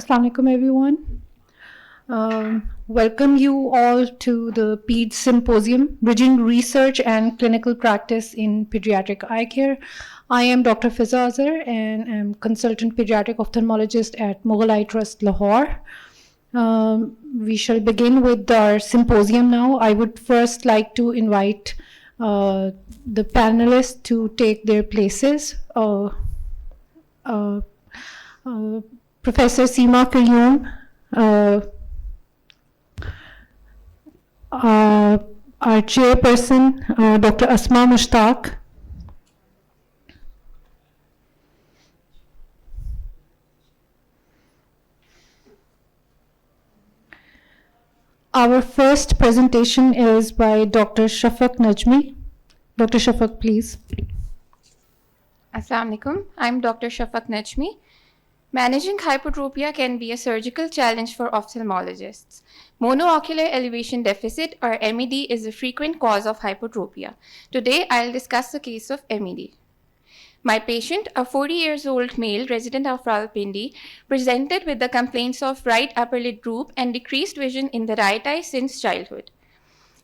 Assalamu alaikum, everyone. Welcome you all to the PED Symposium, Bridging Research and Clinical Practice in Pediatric Eye Care. I am Dr. Fiza Azhar and I'm consultant pediatric ophthalmologist at Mughal Eye Trust, Lahore. We shall begin with our symposium now. I would first like to invite the panelists to take their places. Professor Seema Karyum, our chairperson, Dr. Asma Mushtaq, our first presentation is by Dr. Shafaq Najmi. Dr. Shafaq, please. Assalamu alaikum. I'm Dr. Shafaq Najmi. Managing hypertropia can be a surgical challenge for ophthalmologists. Monoocular elevation deficit, or MED, is a frequent cause of hypertropia. Today, I'll discuss the case of MED. My patient, a 40-year-old male resident of Rawalpindi, presented with the complaints of right upper lid droop and decreased vision in the right eye since childhood.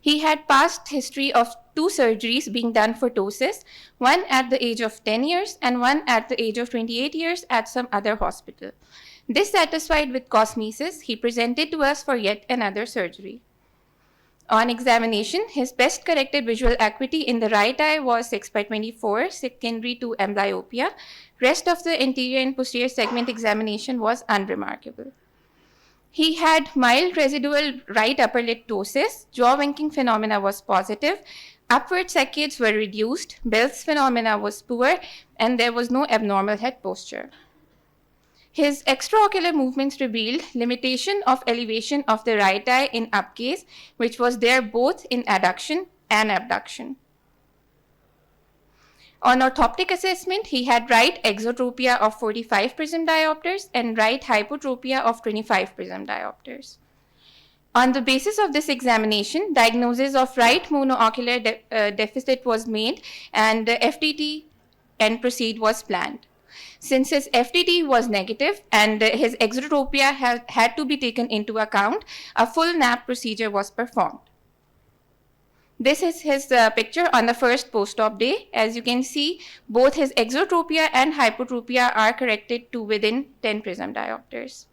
He had past history of 2 surgeries being done for ptosis, one at the age of 10 years and one at the age of 28 years at some other hospital. Dissatisfied with cosmesis, he presented to us for yet another surgery. On examination, his best corrected visual acuity in the right eye was 6/24, secondary to amblyopia. Rest of the anterior and posterior segment examination was unremarkable. He had mild residual right upper lid ptosis, jaw winking phenomena was positive, upward saccades were reduced, Bell's phenomena was poor, and there was no abnormal head posture. His extraocular movements revealed limitation of elevation of the right eye in upgaze, which was there both in adduction and abduction. On orthoptic assessment, he had right exotropia of 45 prism diopters and right hypotropia of 25 prism diopters. On the basis of this examination, diagnosis of right monoocular deficit was made and FTT and proceed was planned. Since his FTT was negative and his exotropia had to be taken into account, a full NAP procedure was performed. This is his picture on the first post-op day. As you can see, both his exotropia and hypotropia are corrected to within 10 prism diopters.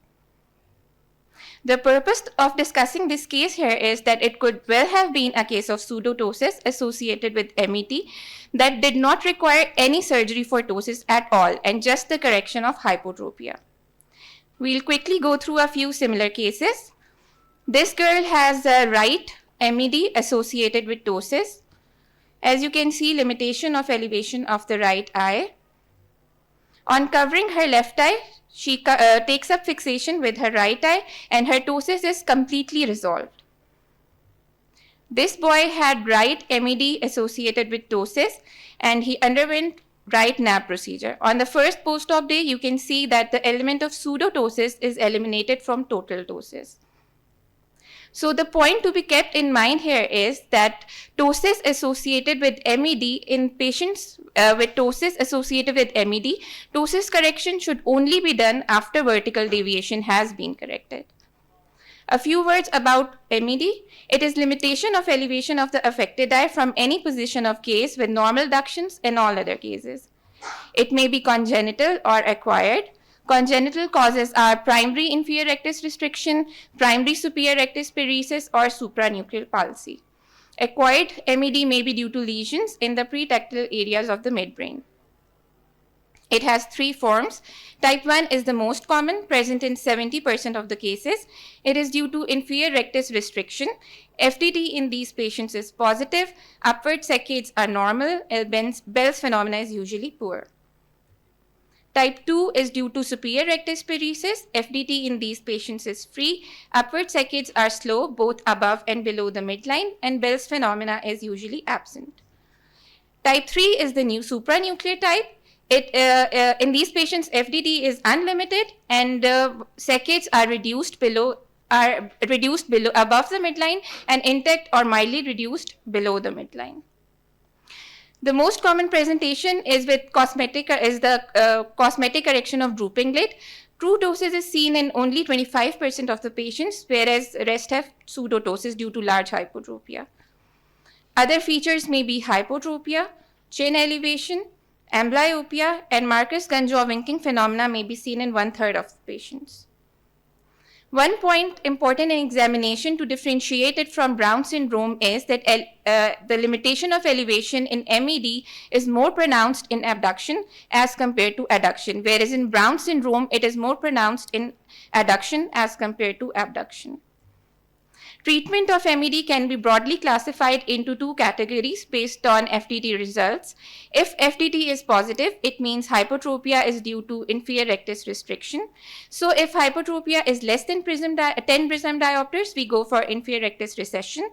The purpose of discussing this case here is that it could well have been a case of pseudotosis associated with MET that did not require any surgery for ptosis at all and just the correction of hypotropia. We'll quickly go through a few similar cases. This girl has a right MED associated with ptosis. As you can see, limitation of elevation of the right eye. On covering her left eye, she takes up fixation with her right eye and her ptosis is completely resolved. This boy had right MED associated with ptosis and he underwent right NAP procedure. On the first post-op day, you can see that the element of pseudotosis is eliminated from total ptosis. So the point to be kept in mind here is that ptosis associated with MED in patients with ptosis associated with MED, ptosis correction should only be done after vertical deviation has been corrected. A few words about MED. It is limitation of elevation of the affected eye from any position of gaze with normal ductions in all other cases. It may be congenital or acquired. Congenital causes are primary inferior rectus restriction, primary superior rectus paresis, or supranuclear palsy. Acquired MED may be due to lesions in the pretectal areas of the midbrain. It has 3 forms. Type 1 is the most common, present in 70% of the cases. It is due to inferior rectus restriction. FTT in these patients is positive. Upward saccades are normal. Bell's phenomena is usually poor. Type 2 is due to superior rectus paresis. FDT in these patients is free. Upward saccades are slow, both above and below the midline, and Bell's phenomena is usually absent. Type 3 is the new supranuclear type. In these patients, FDT is unlimited, and saccades are reduced above the midline and intact or mildly reduced below the midline. The most common presentation is with cosmetic correction of drooping lid. True ptosis is seen in only 25% of the patients, whereas rest have pseudoptosis due to large hypotropia. Other features may be hypotropia, chin elevation, amblyopia, and Marcus gun jaw winking phenomena may be seen in 1/3 of the patients. One point important in examination to differentiate it from Brown syndrome is that the limitation of elevation in MED is more pronounced in abduction as compared to adduction, whereas in Brown syndrome, it is more pronounced in adduction as compared to abduction. Treatment of MED can be broadly classified into two categories based on FTT results. If FTT is positive, it means hypotropia is due to inferior rectus restriction. So if hypotropia is less than 10 prism diopters, we go for inferior rectus recession.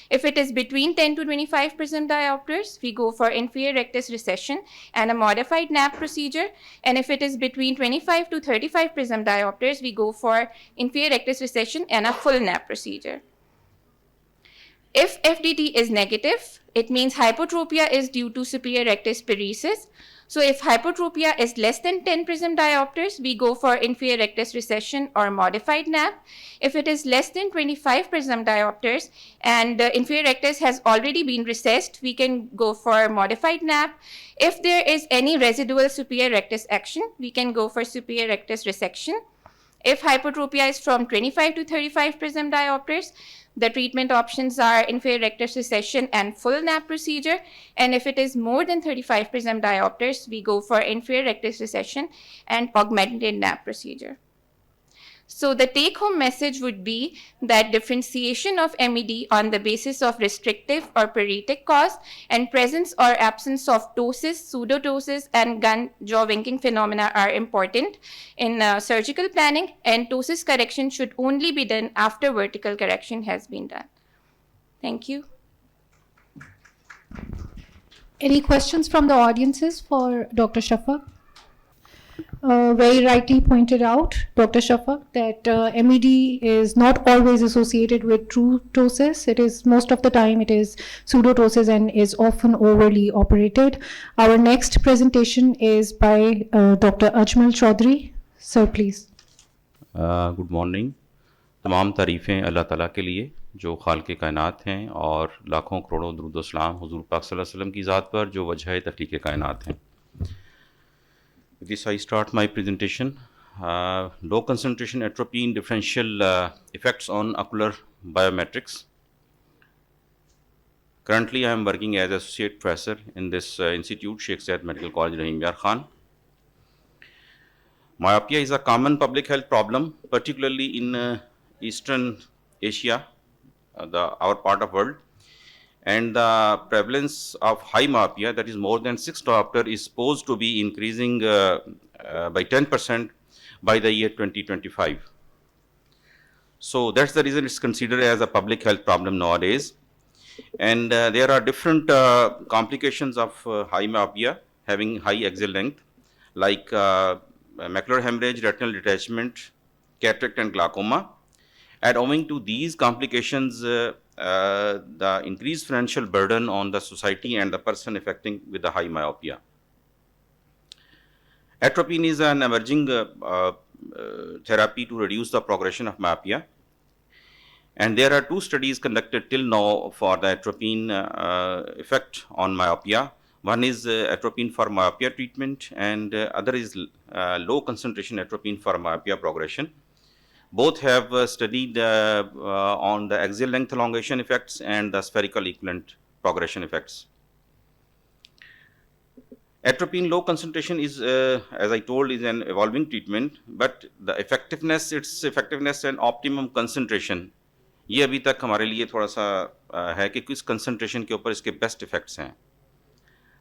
If it is between 10 to 25 prism diopters, we go for inferior rectus recession and a modified NAP procedure. And if it is between 25 to 35 prism diopters, we go for inferior rectus recession and a full NAP procedure. If FTT is negative, it means hypotropia is due to superior rectus paresis. So if hypotropia is less than 10 prism diopters, we go for inferior rectus recession or modified NAP. If it is less than 25 prism diopters and the inferior rectus has already been recessed, we can go for modified NAP. If there is any residual superior rectus action, we can go for superior rectus resection. If hypotropia is from 25 to 35 prism diopters, the treatment options are inferior rectus recession and full NAP procedure. And if it is more than 35 prism diopters, we go for inferior rectus recession and augmented NAP procedure. So the take-home message would be that differentiation of MED on the basis of restrictive or paretic cause and presence or absence of ptosis, pseudoptosis, and gun jaw winking phenomena are important in surgical planning, and ptosis correction should only be done after vertical correction has been done. Thank you. Any questions from the audiences for Dr. Shafaq? Very rightly pointed out, Dr. Shafaq, that MED is not always associated with true ptosis. It is most of the time it is pseudoptosis and is often overly operated. Our next presentation is by Dr. Ajmal Chaudhary. Sir, please. Good morning. तमाम तारीफ़ें अल्लाह ताला के लिए जो खालिक़ कायनात हैं, और लाखों करोड़ों दुरूद व सलाम हुज़ूर पाक सल्लल्लाहु अलैहि वसल्लम की ज़ात पर जो वजह तख़लीक़ कायनात हैं. With this I start my presentation. Low concentration atropine differential effects on ocular biometrics. Currently I am working as associate professor in this institute, Sheikh Zayed Medical College, Rahim Yar Khan. Myopia is a common public health problem, particularly in Eastern Asia, our part of world. And the prevalence of high myopia, that is more than 6 diopter, is supposed to be increasing by 10% by the year 2025. So that's the reason it's considered as a public health problem nowadays. And there are different complications of high myopia, having high axial length, like macular hemorrhage, retinal detachment, cataract, and glaucoma. And owing to these complications, the increased financial burden on the society and the person affecting with the high myopia. Atropine is an emerging therapy to reduce the progression of myopia. And there are 2 studies conducted till now for the atropine effect on myopia. One is atropine for myopia treatment, and other is low concentration atropine for myopia progression. Both have studied on the axial length elongation effects and the spherical equivalent progression effects. Atropine low concentration is, as I told, is an evolving treatment, but the effectiveness, its effectiveness and optimum concentration, ये अभी तक हमारे लिए थोड़ा सा है कि किस concentration के ऊपर इसके best effects हैं.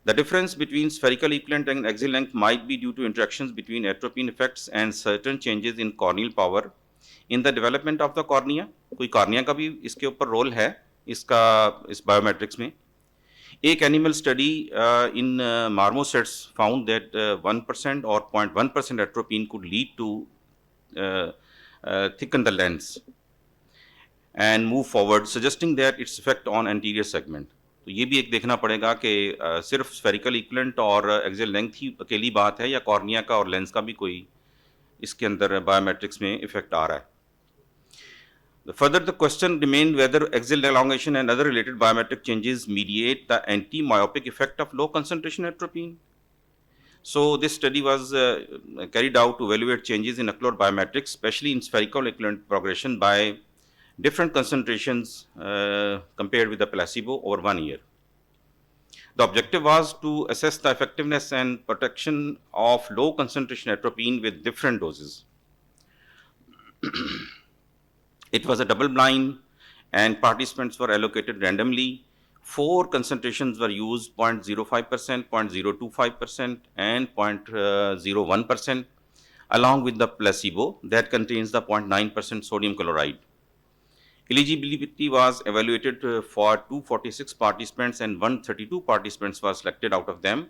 The difference between spherical equivalent and axial length might be due to interactions between atropine effects and certain changes in corneal power in the development of the cornea. कोई cornea का भी इसके ऊपर role है इसका इस biometrics में. एक animal study in marmosets found that 1% or 0.1% atropine could lead to thicken the lens and move forward, suggesting that its effect on anterior segment. तो ये भी एक देखना पड़ेगा कि सिर्फ स्फेरिकल इक्विवेलेंट और एक्सियल लेंथ ही अकेली बात है या कॉर्निया का और लेंस का भी कोई اس کے اندر بایومیٹرکس میں افیکٹ آ رہا ہے. Further, the question remained whether axial elongation and other related biometric changes mediate the anti-myopic effect of low concentration atropine. So, this study was carried out to evaluate changes in ocular biometrics, especially in spherical equivalent progression by different concentrations compared with the placebo over 1 year. The objective was to assess the effectiveness and protection of low concentration atropine with different doses. It was a double blind and participants were allocated randomly. 4 concentrations were used: 0.05%, 0.025%, and 0.01%, along with the placebo that contains the 0.9% sodium chloride. Eligibility was evaluated for 246 participants and 132 participants were selected out of them,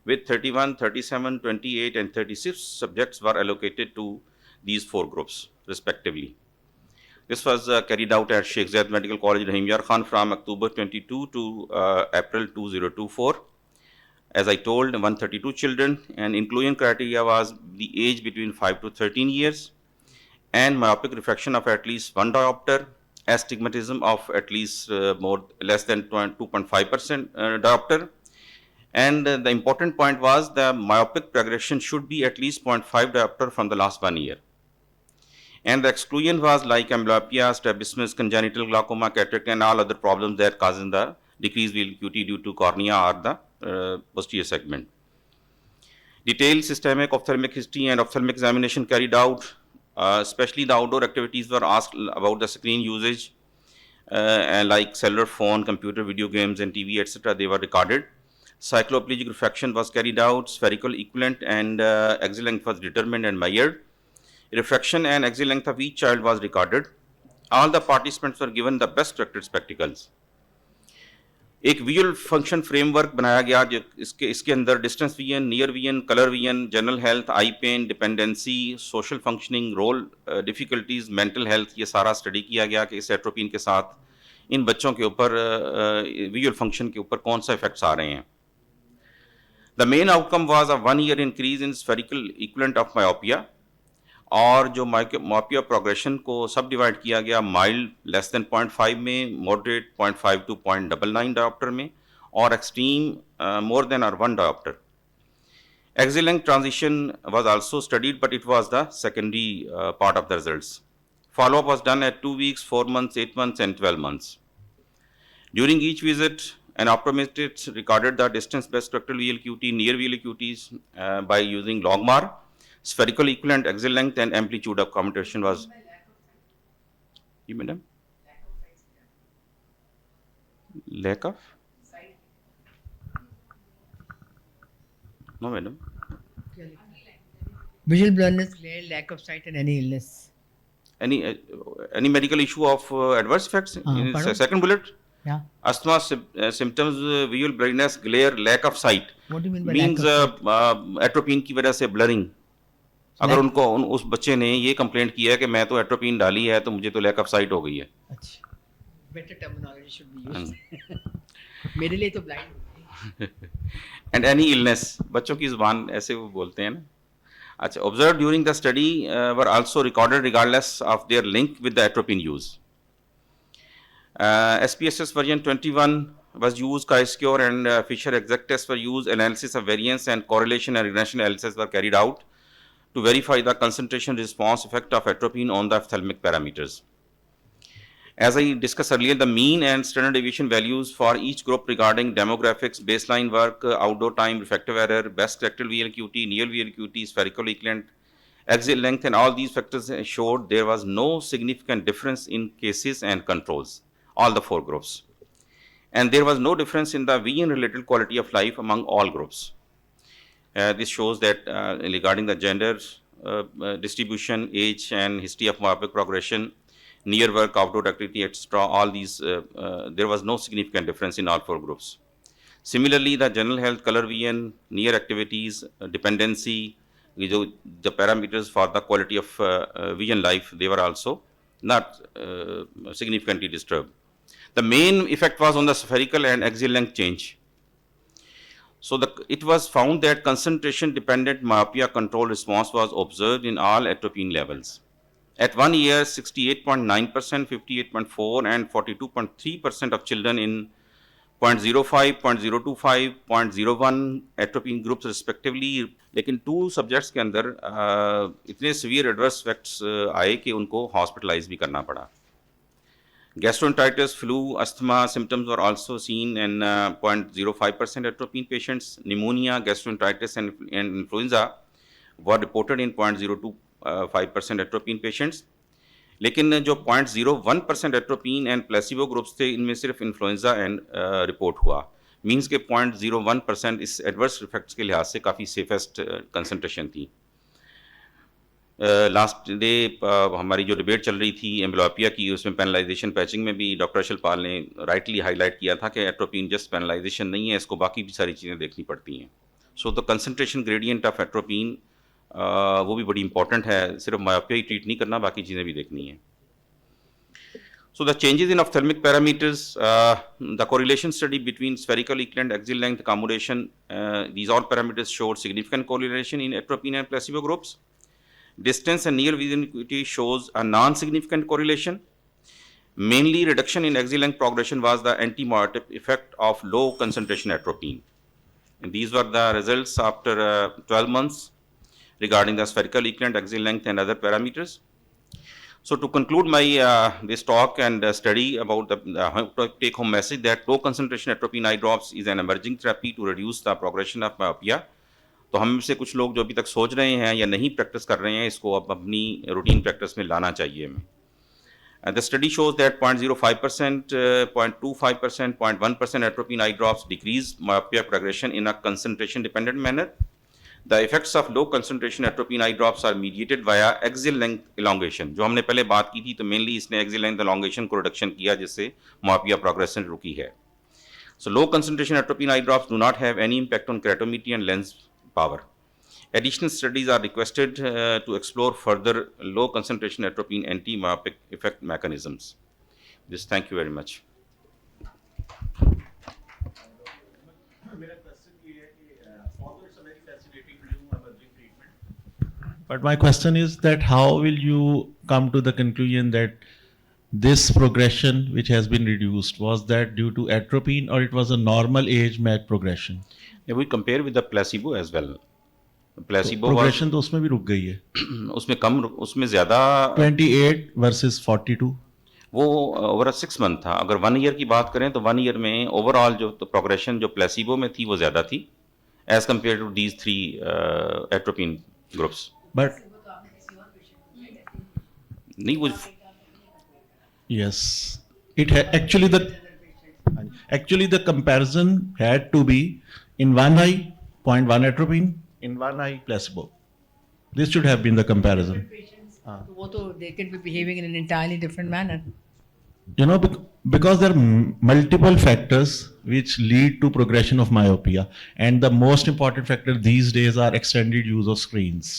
with 31, 37, 28, and 36 subjects were allocated to these 4 groups respectively. This was carried out at Sheikh Zayed Medical College, Rahim Yar Khan, from October 22 to April 2024. As I told, 132 children, and inclusion criteria was the age between 5 to 13 years, and myopic refraction of at least 1 diopter, astigmatism of at least less than 2.5% diopter, and the important point was the myopic progression should be at least 0.5 diopter from the last 1 year. And the exclusion was like amblyopia, strabismus, congenital glaucoma, cataract, and all other problems that causing the decreased visual acuity due to cornea or the posterior segment. Detailed systemic ophthalmic history and ophthalmic examination carried out, especially the outdoor activities were asked about the screen usage, and like cellular phone, computer, video games, and TV, etc. They were recorded. Cycloplegic refraction was carried out, spherical equivalent and axial length was determined and measured. Refraction and axial length of each child was recorded. All the participants were given the best corrected spectacles. ایک visual function framework بنایا گیا جو اس کے اندر distance vision, near vision, colour vision, general health, eye pain, dependency, social functioning, role difficulties, mental health, یہ سارا study کیا گیا کہ اس ایٹروپین کے ساتھ ان بچوں کے اوپر ویژول فنکشن کے اوپر کون سا افیکٹس آ رہے ہیں. The main outcome was a 1 year increase in spherical equivalent of myopia, اور جو مایوپیا پروگریشن کو سب ڈیوائڈ کیا گیا مائلڈ لیس دین 0.5 میں، ماڈریٹ 0.5 to 0.99 ڈاپٹر میں، اور ایکسٹریم مور دین اور 1 ڈاپٹر. Axial length transition was also studied, but it was the secondary part of the results. Follow-up was done at 2 weeks, 4 months, 8 months, and 12 months. During each visit, an optometrist recorded the distance-based structural visual acuity, near visual acuities by using logMAR. Spherical equivalent, axial length, and amplitude of commutation was. You, madam? Lack of? No, madam. Visual blurriness, glare, lack of sight, and any illness. Any medical issue of adverse effects in pardon? second bullet? Yeah. Asthma symptoms, visual blurriness, glare, lack of sight. What do you mean by means lack of sight? atropine کی وجہ سے blurring. اگر ان کو اس بچے نے یہ complaint کیا ہے کہ میں تو ایٹروپین ڈالی ہے تو مجھے تو لیک آف سائٹ ہو گئی ہے. اچھا، better terminology should be used. میرے لیے تو بلائنڈ. اینڈ اینی ایلنس، بچوں کی زبان ایسے وہ بولتے ہیں نا. اچھا، observed during the study were also recorded regardless of their link with the atropine use. SPSS version 21 was used, chi-score and Fisher exact test were used, analysis of variance and correlation and regression analysis were carried out to verify the concentration response effect of atropine on the ophthalmic parameters. As I discussed earlier, the mean and standard deviation values for each group regarding demographics, baseline work, outdoor time, refractive error, best corrected visual acuity, near visual acuity, spherical equivalent, axial length, and all these factors showed there was no significant difference in cases and controls, all the 4 groups. And there was no difference in the vision-related quality of life among all groups. This shows that regarding the gender distribution, age, and history of myopic progression, near work, outdoor activity, etc., all these, there was no significant difference in all 4 groups. Similarly, the general health, color vision, near activities, dependency, the parameters for the quality of vision life, they were also not significantly disturbed. The main effect was on the spherical and axial length change. So it was found that concentration-dependent myopia control response was observed in all atropine levels. At 1 year, 68.9%, 58.4%, and 42.3% of children in 0.05, 0.025, 0.01 atropine groups respectively. लेकिन 2 subjects के अंदर इतने severe adverse effects आए कि उनको hospitalise भी करना पड़ा. Gastroenteritis, flu, asthma symptoms were also seen in 0.05% atropine patients. Pneumonia, gastroenteritis, and influenza were reported in 0.025% atropine patients. लेकिन जो 0.01% एट्रोपिन एंड प्लेसिबो ग्रुप्स थे, इनमें सिर्फ इन्फ्लुएंजा एंड रिपोर्ट हुआ. मींस के 0.01% इस एडवर्स इफेक्ट्स के लिहाज से काफ़ी सेफेस्ट कंसंट्रेशन थी. लास्ट डे हमारी जो डिबेट चल रही थी एम्ब्लियोपिया की, उसमें पेनलाइजेशन पैचिंग में भी डॉक्टर अशल पाल ने राइटली हाईलाइट किया था कि एट्रोपिन जस्ट पेनलाइजेशन नहीं है, इसको बाकी भी सारी चीज़ें देखनी पड़ती हैं. So the concentration gradient of atropine वो भी बड़ी इंपॉर्टेंट है, सिर्फ मायोपिया ही ट्रीट नहीं करना, बाकी चीज़ें भी देखनी हैं. So the changes in ophthalmic parameters, the correlation study between spherical equivalent axial length accommodation, these all parameters showed significant correlation in atropine and placebo groups. Distance and near vision acuity shows a non-significant correlation. Mainly reduction in axial length progression was the anti-myotic effect of low concentration atropine. And these were the results after 12 months regarding the spherical equivalent axial length and other parameters. So to conclude my this talk and study about the take-home message that low concentration atropine eye drops is an emerging therapy to reduce the progression of myopia. तो हम से कुछ लोग जो अभी तक सोच रहे हैं या नहीं प्रैक्टिस कर रहे हैं, इसको अब अपनी रूटीन प्रैक्टिस में लाना चाहिए हमें. The study shows that 0.05%, 0.25%, 0.1% atropine eye drops decrease myopia progression in a concentration-dependent manner. The effects of low concentration atropine eye drops are mediated via axial length elongation. जो हमने पहले बात की थी, तो मेनली इसने axial length elongation को reduction किया, जिससे myopia progression रुकी है. So low concentration atropine eye drops do not have any impact on keratometry and lens power. Additional studies are requested to explore further low concentration atropine anti-myopic effect mechanisms. Just thank you very much. But my question is that how will you come to the conclusion that this progression which has been reduced, was that due to atropine or it was a normal age match progression? Yeah, we compare with the placebo as well. Placebo progression तो उसमें भी रुक गई है. उसमें कम, उसमें ज़्यादा 28 versus 42. वो ओवर 6 मंथ था. अगर 1 ईयर की बात करें तो 1 ईयर में ओवरऑल जो प्रोग्रेशन जो प्लेसिबो में थी वो ज़्यादा थी as compare to these 3 atropine groups. But नहीं वो yes, it actually the comparison had to be in one eye 0.1 atropine, in one eye placebo. This should have been the comparison. वो तो they can be behaving in an entirely different manner. You know, because there are multiple factors which lead to progression of myopia, and the most important factor these days are extended use of screens.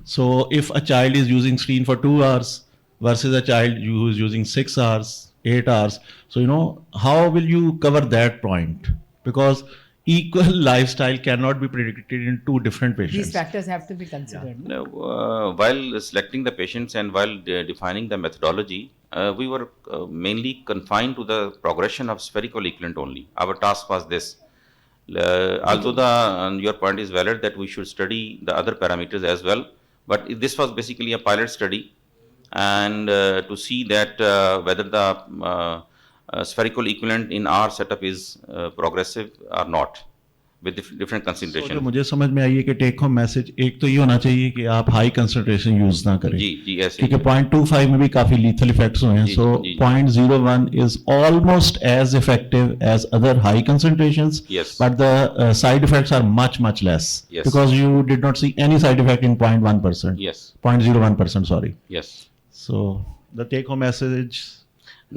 So if a child is using screen for 2 hours versus a child who is using 6 hours, 8 hours, so you know, how will you cover that point? Because equal lifestyle cannot be predicted in 2 different patients. These factors have to be considered. No, while selecting the patients and while defining the methodology, we were mainly confined to the progression of spherical equivalent only. Our task was this. Although your point is valid that we should study the other parameters as well, but this was basically a pilot study, and to see that whether the spherical equivalent in our setup is progressive or not with different concentration. जो मुझे समझ में आई है कि take home message एक तो ये होना चाहिए कि आप हाई कंसंट्रेशन यूज ना करें. जी ऐसे क्योंकि 0.25 में भी काफी लीथल इफेक्ट्स हुए हैं. सो 0.01 is almost as effective as other high concentrations. Yes. But the side effects are much less. Yes. Because you did not see any side effect in 0.1%. Yes. 0.01%, sorry. Yes. So the take home message.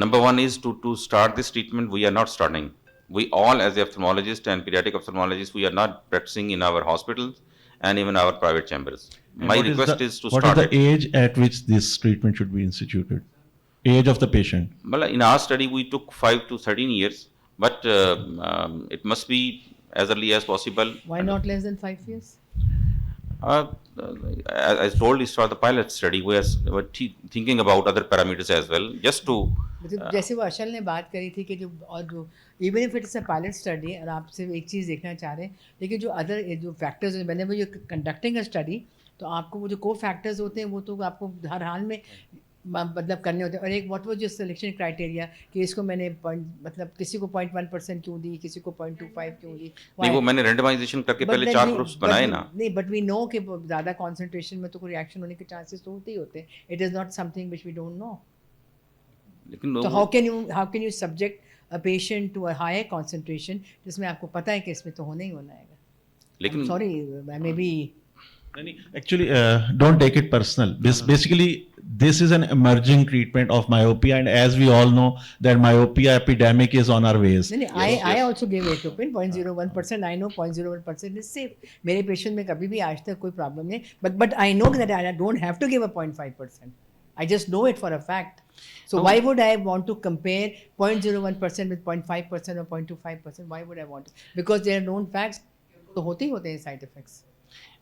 Number one is to start this treatment. We are not starting. We all, as ophthalmologists and pediatric ophthalmologists, we are not practicing in our hospitals and even our private chambers. My request is to start. What is the age at which this treatment should be instituted? Age of the patient? Well, in our study, we took 5 to 13 years, but it must be as early as possible. Why not less than 5 years? As told, it's for the pilot study. We were thinking about other parameters as well, just to. मतलब जैसे वो अशल ने बात करी थी कि जो और जो even if it's a pilot study और आप सिर्फ एक चीज़ देखना चाह रहे हैं, लेकिन जो अदर जो फैक्टर्स मैंने वो कंडक्टिंग अ स्टडी, तो आपको वो जो को फैक्टर्स होते हैं वो तो आपको हर हाल में मतलब करने होते हैं. और एक व्हाट वाज जो सिलेक्शन क्राइटेरिया कि इसको मैंने मतलब किसी को 0.1% क्यों दी, किसी को 0.25 क्यों दी. नहीं, वो मैंने रेंडमाइजेशन करके पहले 4 ग्रुप्स बनाए ना. नहीं, बट वी नो कि ज़्यादा कॉन्सेंट्रेशन में तो कोई रिएक्शन होने के चांसेस तो होते ही होते हैं. It is not something which we don't know. लेकिन तो how can you subject a patient to a higher concentration जिसमें आपको पता है कि इसमें तो होना ही होना है. लेकिन sorry may be. Actually, don't take it personal. Basically, this is an emerging treatment of myopia, and as we all know, that myopia epidemic is on our ways. I also gave atropine 0.01%. I know 0.01% is safe. मेरे patient में कभी भी आज तक कोई problem नहीं. But I know that I don't have to give a 0.5%. I just know it for a fact. So why would I want to compare 0.01% with 0.5% or 0.25%? Why would I want to? Because they are known facts. तो होते ही होते हैं side effects.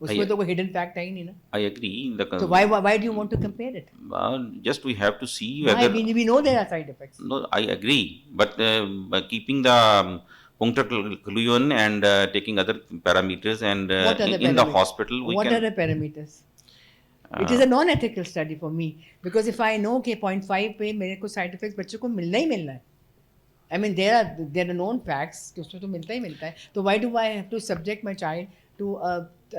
उसमें तो कोई hidden fact है ही नहीं ना. I agree. So why do you want to compare it? Just we have to see Why? whether. We know there are side effects. No, I agree. But by keeping the punctal occlusion and taking other parameters and What are the in the parameters? hospital we What can. are the parameters? It is a non-ethical study for me because if I know कि 0.5 पे मेरे को side effects बच्चों को मिलना ही मिलना है. I mean there are known facts कि उसमें तो मिलता ही मिलता है. तो why do I have to subject my child to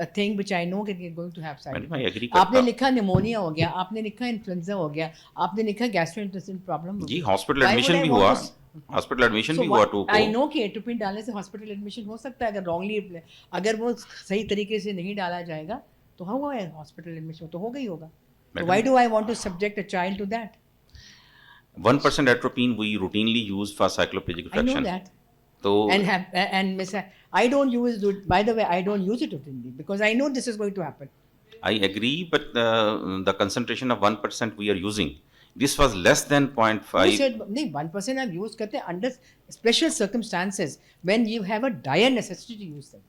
a thing which I know that they're going to have side I agree effects? आपने करता. लिखा निमोनिया हो गया, आपने लिखा इन्फ्लुएंजा हो गया, आपने लिखा गैस्ट्रोइंटेस्टाइनल प्रॉब्लम हो जी गया. Hospital Why admission would I भी want हुआ. to- हॉस्पिटल एडमिशन So भी हुआ what- 2 I को. know कि एट्रोपिन डालने से हॉस्पिटल एडमिशन हो सकता है अगर रॉन्गली, अगर वो सही तरीके से नहीं डाला जाएगा तो होगा हॉस्पिटल एडमिशन, तो होगा ही होगा. So why do I want to subject a child to that? 1% atropine we routinely use for cycloplegic I know fraction. that. तो And Miss, I don't use it. By the way, I don't use it routinely because I know this is going to happen. I agree, but the concentration of 1% we are using. This was less than Who 0.5. said नहीं 1% I've used करते under special circumstances when you have a dire necessity to use them.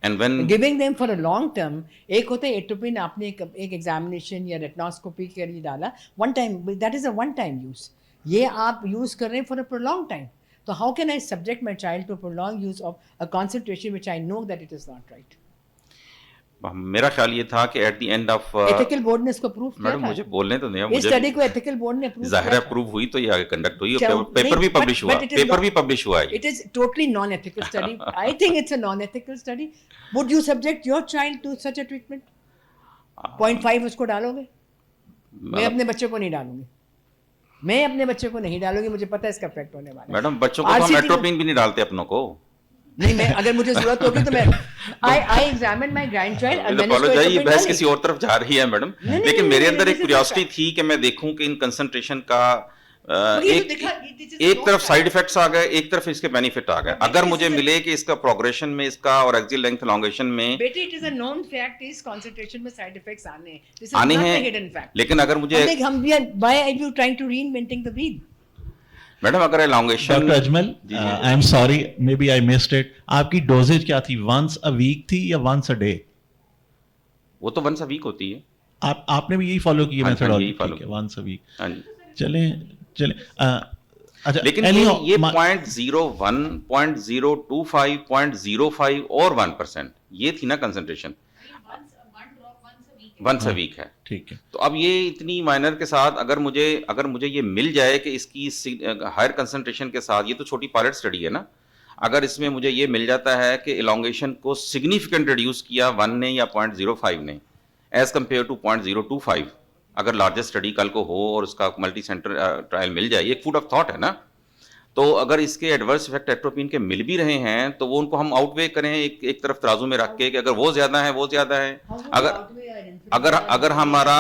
And when Giving them for a long term, एक होता है atropine आपने एक examination या retinoscopy के लिए डाला one time, that is a one time use. ये आप use कर रहे हैं for a prolonged time. So how can I subject my child to a prolonged use of a concentration which I know that it is not right? मेरा ख्याल ये था कि eight the end of ethical board ने इसको prove किया madam था. मुझे बोलने तो नहीं है. इस मुझे स्टडी को एथिकल बोर्ड ने प्रूव जाहिर किया है था. प्रूव हुई तो ये आगे कंडक्ट हुई चलो, और पेपर नहीं, भी पब्लिश हुआ. but it is paper not- भी पब्लिश हुआ है. It is totally non-ethical study. I think it's a non-ethical study. Would you subject your child to such a treatment? 0.5 उसको डालोगे? मैं अपने बच्चे को नहीं डालूंगी. मैं अपने बच्चे को नहीं डालूंगी. मुझे पता है इसका इफेक्ट होने वाला है. मैडम बच्चों को तो हम RCT एट्रोपिन भी नहीं डालते अपनों को. नहीं, मैं अगर मुझे जरूरत होगी तो मैं I examine my grandchild and मैंने फॉलो उसको जाइए, एट्रोपिन बहस डाली. किसी और तरफ जा रही है मैडम. नहीं, लेकिन नहीं, मेरे नहीं, अंदर this एक is क्यूरियोसिटी a- थी कि मैं देखूं कि इन कंसंट्रेशन का ये तो एक देखा, this is एक no तरफ fact. साइड इफेक्ट्स आ गए, एक तरफ इसके बेनिफिट आ गए. But अगर this मुझे is a- मिले कि इसका प्रोग्रेशन में इसका और एक्सियल लेंथ एलोंगेशन में बेटे, it is a known fact is concentration में side effects आने हैं. This is आने not a हैं, hidden fact. लेकिन अगर मुझे why are you trying to reinventing the wheel? Madam अगर elongation Dr. Ajmal, I am sorry, maybe I missed it. आपकी डोजेज क्या थी? Once a week थी या once a day? वो तो वंस अ वीक होती है. आपने भी यही फॉलो की हाँ, मेथडोलॉजी? यही follow ठीक है, once a week. हाँ जी. चलें. अच्छा, लेकिन anyhow, ये 0.01, 0.025, 0.05 और 1% ये थी ना कंसंट्रेशन. वंस अ वीक है. ठीक है. तो अब ये इतनी माइनर के साथ अगर मुझे ये मिल जाए कि इसकी हायर कंसंट्रेशन के साथ, ये तो छोटी पायलट स्टडी है ना, अगर इसमें मुझे ये मिल जाता है कि एलोंगेशन को सिग्निफिकेंट रिड्यूस किया 1 ने या 0.05 ने एज कम्पेयर टू 0.025, अगर लार्जेस्ट स्टडी कल को हो और उसका मल्टी सेंटर ट्रायल मिल जाए, ये फूड ऑफ थॉट है ना. तो अगर इसके एडवर्स इफेक्ट एट्रोपिन के मिल भी रहे हैं तो वो उनको हम आउटवे करें एक तरफ तराजू में रख के कि अगर वो ज्यादा है. अगर हमारा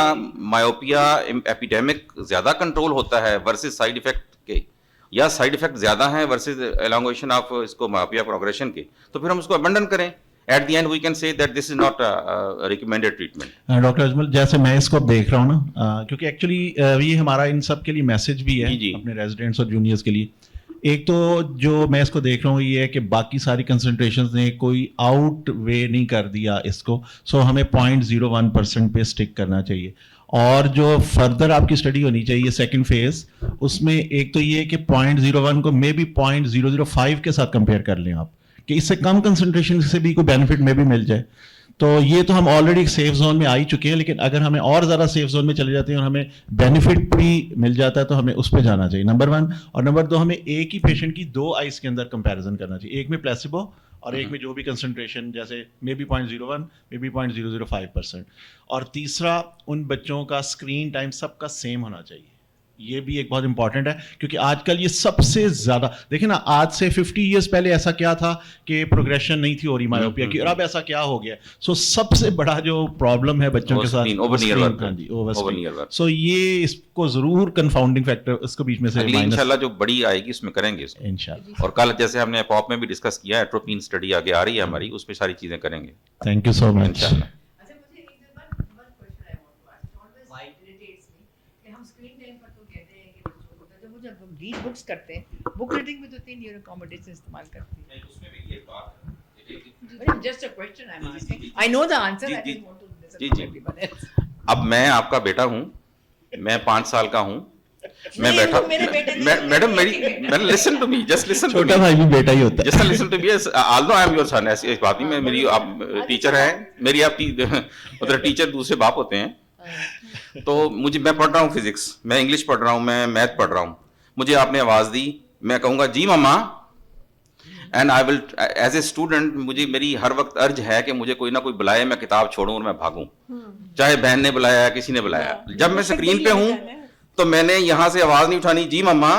मायोपिया एपिडेमिक ज्यादा कंट्रोल होता है वर्सेस साइड इफेक्ट के, या साइड इफेक्ट ज्यादा है वर्सेस एलोंगेशन ऑफ इसको मायोपिया प्रोग्रेशन के, तो फिर हम उसको अबंडन करें. At the end we can say that this is not recommended treatment. Doctor Ajmal, जैसे मैं इसको अब देख रहा हूँ ना, क्योंकि एक्चुअली ये हमारा इन सब के लिए मैसेज भी है जी, जी. अपने रेजिडेंट्स और जूनियर्स के लिए ایک تو جو میں اس کو دیکھ رہا ہوں یہ ہے کہ باقی ساری کنسنٹریشنز نے کوئی آؤٹ وے نہیں کر دیا اس کو, سو ہمیں 0.01% پہ اسٹک کرنا چاہیے. اور جو فردر آپ کی اسٹڈی ہونی چاہیے سیکنڈ فیز, اس میں ایک تو یہ کہ 0.01 کو مے بی 0.005 کے ساتھ کمپیئر کر لیں آپ, کہ اس سے کم کنسنٹریشن سے بھی کوئی بینیفٹ میں بھی مل جائے. تو یہ تو ہم آلریڈی سیف زون میں آ ہی چکے ہیں, لیکن اگر ہمیں اور زیادہ سیف زون میں چلے جاتے ہیں اور ہمیں بینیفٹ بھی مل جاتا ہے تو ہمیں اس پہ جانا چاہیے, نمبر 1. اور نمبر 2, ہمیں ایک ہی پیشنٹ کی 2 آئیز کے اندر کمپیریزن کرنا چاہیے, ایک میں پلیسیبو اور ایک میں جو بھی کنسنٹریشن, جیسے مے بی 0.01 مے بی 0.005%. اور تیسرا, ان بچوں کا اسکرین ٹائم سب کا سیم ہونا چاہیے. یہ بھی ایک بہت امپورٹنٹ ہے, کیونکہ آج کل یہ سب سے زیادہ دیکھیں نا, آج سے 50 ایئرس پہلے ایسا کیا تھا کہ پروگریشن نہیں تھی ہو رہی مایوپیا کی, اور اب ایسا کیا ہو گیا. سو سب سے بڑا جو پرابلم ہے بچوں کے ساتھ, سو یہ اس کو ضرور کنفاؤنڈنگ فیکٹر اس کو بیچ میں سے انشاءاللہ جو بڑی آئے گی اس میں کریں گے انشاءاللہ. اور کل جیسے ہم نے پاپ میں بھی ڈسکس کیا, ایٹروپین اسٹڈی آگے آ رہی ہے ہماری, اس پہ ساری چیزیں کریں گے. تھینک یو سو مچ. انشاءاللہ. ریڈ بکس کرتے ہیں, بک ریڈنگ میں تو 3 ایئر اکوموڈیشن استعمال کرتی ہیں. Just a question I am asking, I know the answer, I don't want to جی جی. اب میں آپ کا بیٹا ہوں, میں 5 سال کا ہوں, میں بیٹھا, میڈم میری listen to me, just listen to me. چھوٹا بھائی بھی بیٹا ہی ہوتا ہے. Just listen to me, although I am your son, ایسی بات نہیں, میں میری آپ ٹیچر ہیں, میری آپ کی مطلب ٹیچر دوسرے باپ ہوتے ہیں. تو میں پڑھ رہا ہوں فزکس, میں انگلش پڑھ رہا ہوں, میں میتھ پڑھ رہا ہوں, مجھے آپ نے آواز دی, میں کہوں گا جی ماما, and I will as a student, مجھے میری ہر وقت ارج ہے کہ مجھے کوئی نہ کوئی بلائے, میں کتاب چھوڑوں اور میں بھاگوں, چاہے بہن نے بلایا کسی نے بلایا. جب میں اسکرین پہ ہوں تو میں نے یہاں سے آواز نہیں اٹھانی جی ماما,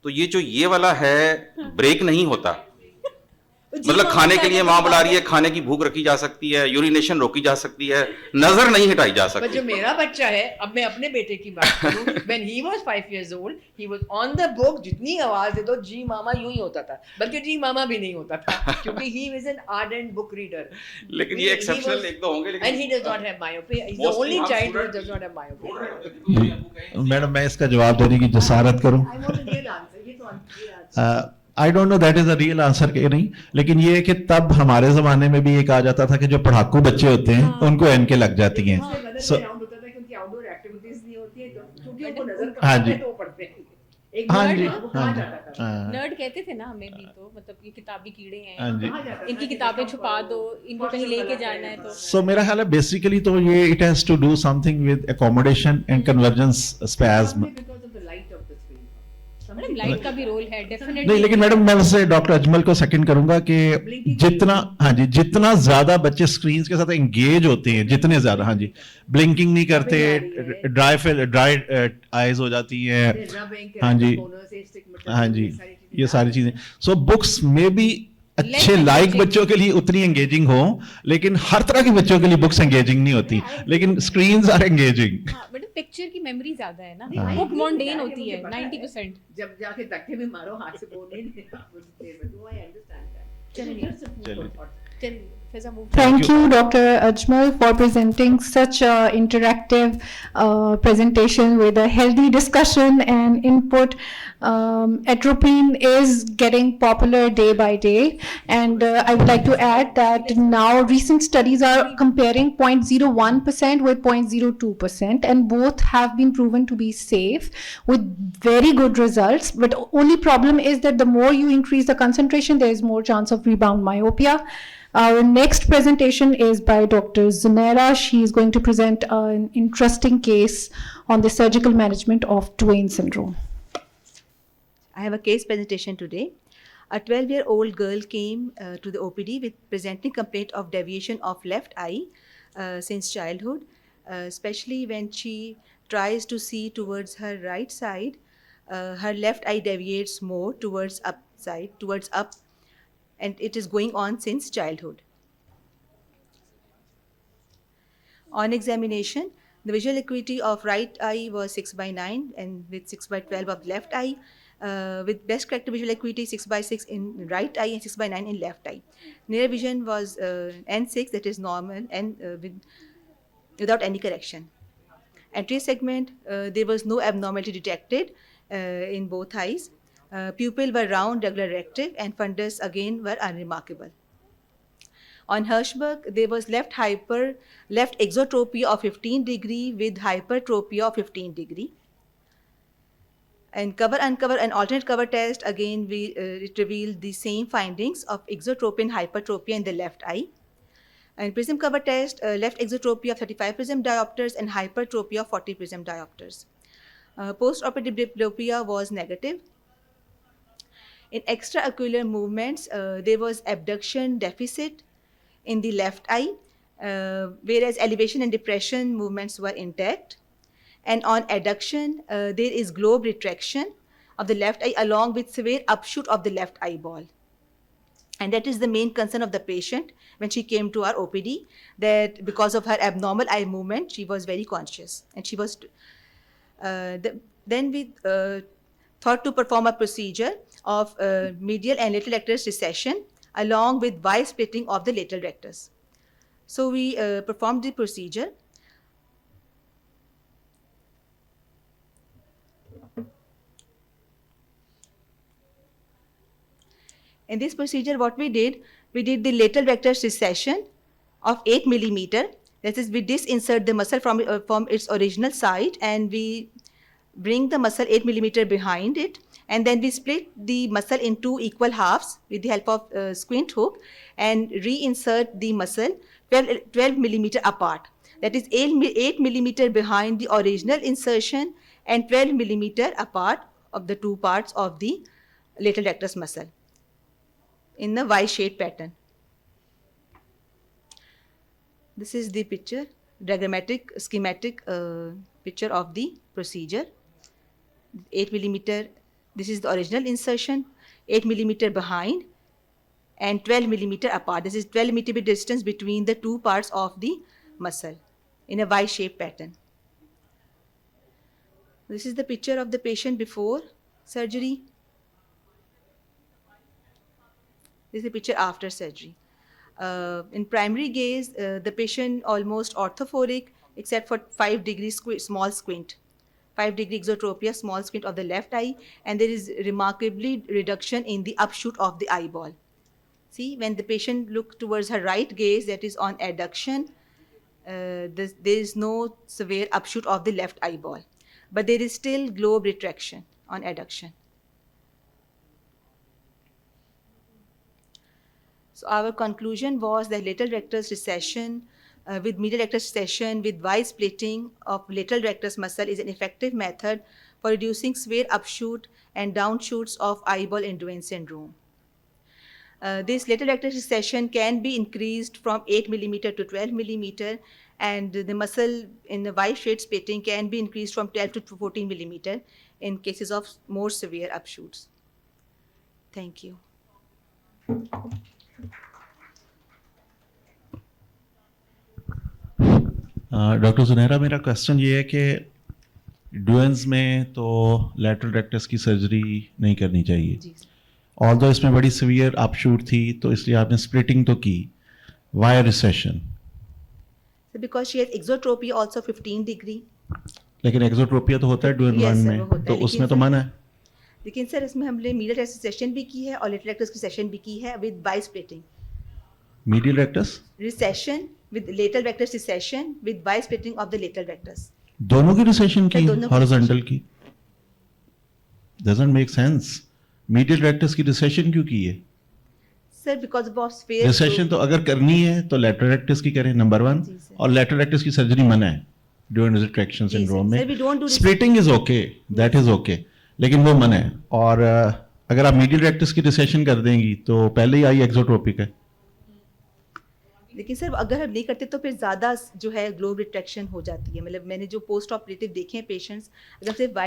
تو یہ والا ہے بریک نہیں ہوتا. مطلب کھانے کے لیے ماں بلا رہی ہے, کھانے کی بھوک رکھی جا سکتی ہے, یورینیشن روکی جا سکتی ہے, نظر نہیں ہٹائی جا سکتی. جو میرا بچہ ہے, اب میں اپنے بیٹے کی بات کروں, when he was 5 years old, he was on the book, جتنی آواز دے دو جی ماما یوں ہی ہوتا تھا, بلکہ جی ماما بھی نہیں ہوتا تھا, کیونکہ he was an ardent book reader. لیکن یہ ایکسیپشنل ایک دو ہوں گے, and he does not have myopia, he is the only child who does not have myopia. Madam میں اس کا جواب دینے کی جسارت کروں. I want a real answer, یہ تو answer. I don't know that is a real answer کہ نہیں, لیکن یہ ہے کہ تب ہمارے زمانے میں بھی ایک آ جاتا تھا کہ جو پڑھاکو بچے ہوتے ہیں ان کو اینکیں لگ جاتی ہیں. ہاں جی ہاں جی نرڈ کہتے تھے نا ہمیں بھی, تو مطلب یہ کتابی کیڑے ہیں, ان کی کتابیں چھپا دو, ان کو کہیں لے کے جانا ہے تو. سو میرا خیال ہے بیسیکلی تو یہ it has to do something with accommodation and convergence spasm. Light کا بھی رول ہے ڈیفینیٹلی. نہیں لیکن میڈم میں ویسے ڈاکٹر اجمل کو سیکنڈ کروں گا کہ جتنا زیادہ بچے اسکرینس کے ساتھ انگیج ہوتے ہیں, جتنے زیادہ, ہاں جی, بلنکنگ نہیں کرتے, ڈرائی آئیز ہو جاتی ہیں, ہاں جی ہاں جی, یہ ساری چیزیں. سو بکس میں بھی اچھے لائک بچوں کے لیے اتنی انگیجنگ ہوں, لیکن ہر طرح کے بچوں کے لیے بکس انگیجنگ نہیں ہوتی, لیکن اسکرینز آر انگیجنگ. پکچر کی میموری زیادہ ہے نا, بک مونڈین ہوتی ہے 90%. جب جا کے دھکے بھی مارو ہاتھ سے بول نہیں دیتا. Thank you, Dr. Ajmal, for presenting such an interactive presentation with a healthy discussion and input. Atropine is getting popular day by day, and I would like to add that now recent studies are comparing 0.01% with 0.02%, and both have been proven to be safe with very good results. But only problem is that the more you increase the concentration, there is more chance of rebound myopia. Our next presentation is by Dr. Zunaira. She is going to present an interesting case on the surgical management of Duane syndrome. I have a case presentation today. A 12-year-old girl came to the OPD with presenting complaint of deviation of left eye since childhood, especially when she tries to see towards her right side. Her left eye deviates more towards up, and it is going on since childhood. On examination, the visual acuity of right eye was 6/9 and with 6/12 of left eye, with best corrected visual acuity 6/6 in right eye and 6/9 in left eye. Near vision was N6, that is normal, and without any correction. Anterior segment, there was no abnormality detected in both eyes. Pupil were round, regular rective, and fundus again were unremarkable. On Hirschberg, there was left exotropia of 15 degree with hypertropia of 15 degree. And cover-uncover and alternate cover test, again, it revealed the same findings of exotropia and hypertropia in the left eye. And prism cover test, left exotropia of 35 prism diopters and hypertropia of 40 prism diopters. Post-operative diplopia was negative. In extraocular movements, there was abduction deficit in the left eye, whereas elevation and depression movements were intact. And on adduction, there is globe retraction of the left eye along with severe upshoot of the left eyeball. And that is the main concern of the patient when she came to our OPD, that because of her abnormal eye movement, she was very conscious. And she was, then we thought to perform a procedure of medial and lateral rectus recession along with Y-splitting of the lateral rectus. So we performed the procedure. In this procedure, what we did the lateral rectus recession of 8 millimeter. That is, we disinsert the muscle from its original site, and we bring the muscle 8 millimeter behind it, and then we split the muscle in 2 equal halves with the help of squint hook and reinsert the muscle 12 millimeter apart. That is 8 millimeter behind the original insertion and 12 millimeter apart of the 2 parts of the lateral rectus muscle in the Y-shaped pattern. This is the picture, diagrammatic, schematic picture of the procedure. 8 millimeter, this is the original insertion, 8 millimeter behind and 12 millimeter apart. This is 12 millimeter distance between the 2 parts of the muscle in a Y-shaped pattern. This is the picture of the patient before surgery. This is a picture after surgery. In primary gaze, the patient almost orthophoric except for 5 degree small squint. 5 degree exotropia, small squint of the left eye, and there is remarkably reduction in the upshoot of the eyeball. See, when the patient looks towards her right gaze, that is on adduction, there is no severe upshoot of the left eyeball, but there is still globe retraction on adduction. So our conclusion was that lateral rectus recession with medial rectus recession with Y-splitting of lateral rectus muscle is an effective method for reducing severe upshoot and downshoots of eyeball in Duane syndrome. This lateral rectus recession can be increased from 8 millimeter to 12 millimeter, and the muscle in the Y-shaped splitting can be increased from 12 to 14 millimeter in cases of more severe upshoots. Thank you. Doctor Junaira, मेरा question ये है कि डुएन्स में तो lateral rectus की surgery नहीं करनी चाहिए, ऑल्दो इसमें बड़ी सीवियर अपशूट थी, तो इसलिए आपने स्प्लिटिंग तो की. Why recession? Because she has exotropy also 15 degree. लेकिन एक्सोट्रोपिया तो होता है डुएन 1 में, तो उसमें तो मना है. लेकिन सर इसमें हमने मीडियल रेक्टस सेशन भी की है और लेटरल रेक्टस की सेशन भी की है with by splitting. Medial rectus recession with lateral rectus recession with bi-splitting of the lateral rectus. दोनों की रिसेशन की, हॉरिजॉन्टल की? Doesn't make sense. Medial rectus की रिसेशन क्यों की है? Sir, because of sphere. Recession तो अगर करनी है तो लेटरल रेक्टस की करें, नंबर 1, और लेटरल रेक्टस की सर्जरी मना है ड्यूरेंग रिट्रैक्शन सिंड्रोम में. Splitting is okay, that is okay, लेकिन वो मना है. और अगर आप मीडियल रेक्टस की रिसेशन कर देंगी तो पहले ही आई एक्सोट्रोपिक है. लेकिन सर अगर हम नहीं करते तो फिर ज़्यादा जो है ग्लोब रिट्रैक्शन हो जाती है. मतलब मैंने जो पोस्ट ऑपरेटिव देखे हैं पेशेंट्स, अगर सिर्फ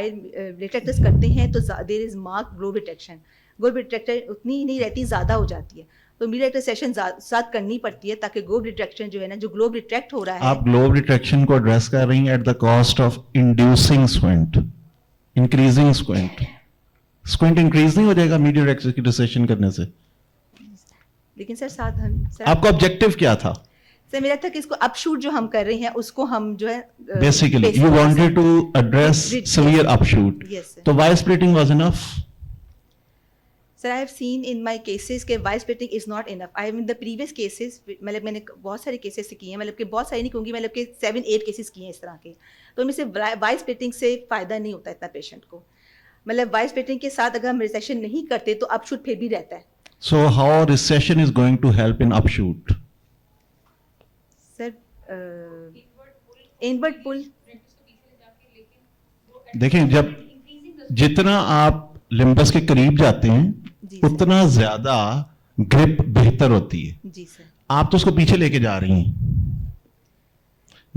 लेटरल करते हैं तो there is mark globe retraction. Globe retraction उतनी ही नहीं रहती, ज़्यादा हो जाती है. तो मीडियल सेशन साथ करनी पड़ती है ताकि ग्लोब रिट्रैक्शन जो है ना, जो ग्लोब रिट्रैक्ट हो रहा है. आप ग्लोब रिट्रैक्शन को एड्रेस कर रही हैं at the cost of inducing squint, increasing squint. Squint increase नहीं हो जाएगा मीडियल रेक्टस की रिसेशन करने से. लेकिन सर साथ हम आपका ऑब्जेक्टिव क्या था? सर मेरा था कि इसको अपशूट जो हम कर रहे हैं उसको हम जो है basically you wanted to address severe upshoot, तो why splitting was enough. Sir, I have seen in my cases کہ wire splitting is not enough. I have in the previous cases, مطلب میں نے بہت سارے کیسز سے کیے ہیں, مطلب کہ بہت ساری نہیں کہوں گی, مطلب کہ 7-8 کیسز کیے ہیں اس طرح کے. تو ان میں سے wire splitting سے فائدہ نہیں ہوتا اتنا پیشنٹ کو. مطلب wire splitting کے ساتھ اگر ہم ریسیشن نہیں کرتے تو اپ شوٹ پھر بھی رہتا ہے. So how recession is going to help in upshoot? Sir invert pull دیکھیں, جب جتنا آپ لمبس کے قریب جاتے ہیں اتنا زیادہ گرپ بہتر ہوتی ہے. جی سر. آپ تو اس کو پیچھے لے کے جا رہی ہیں.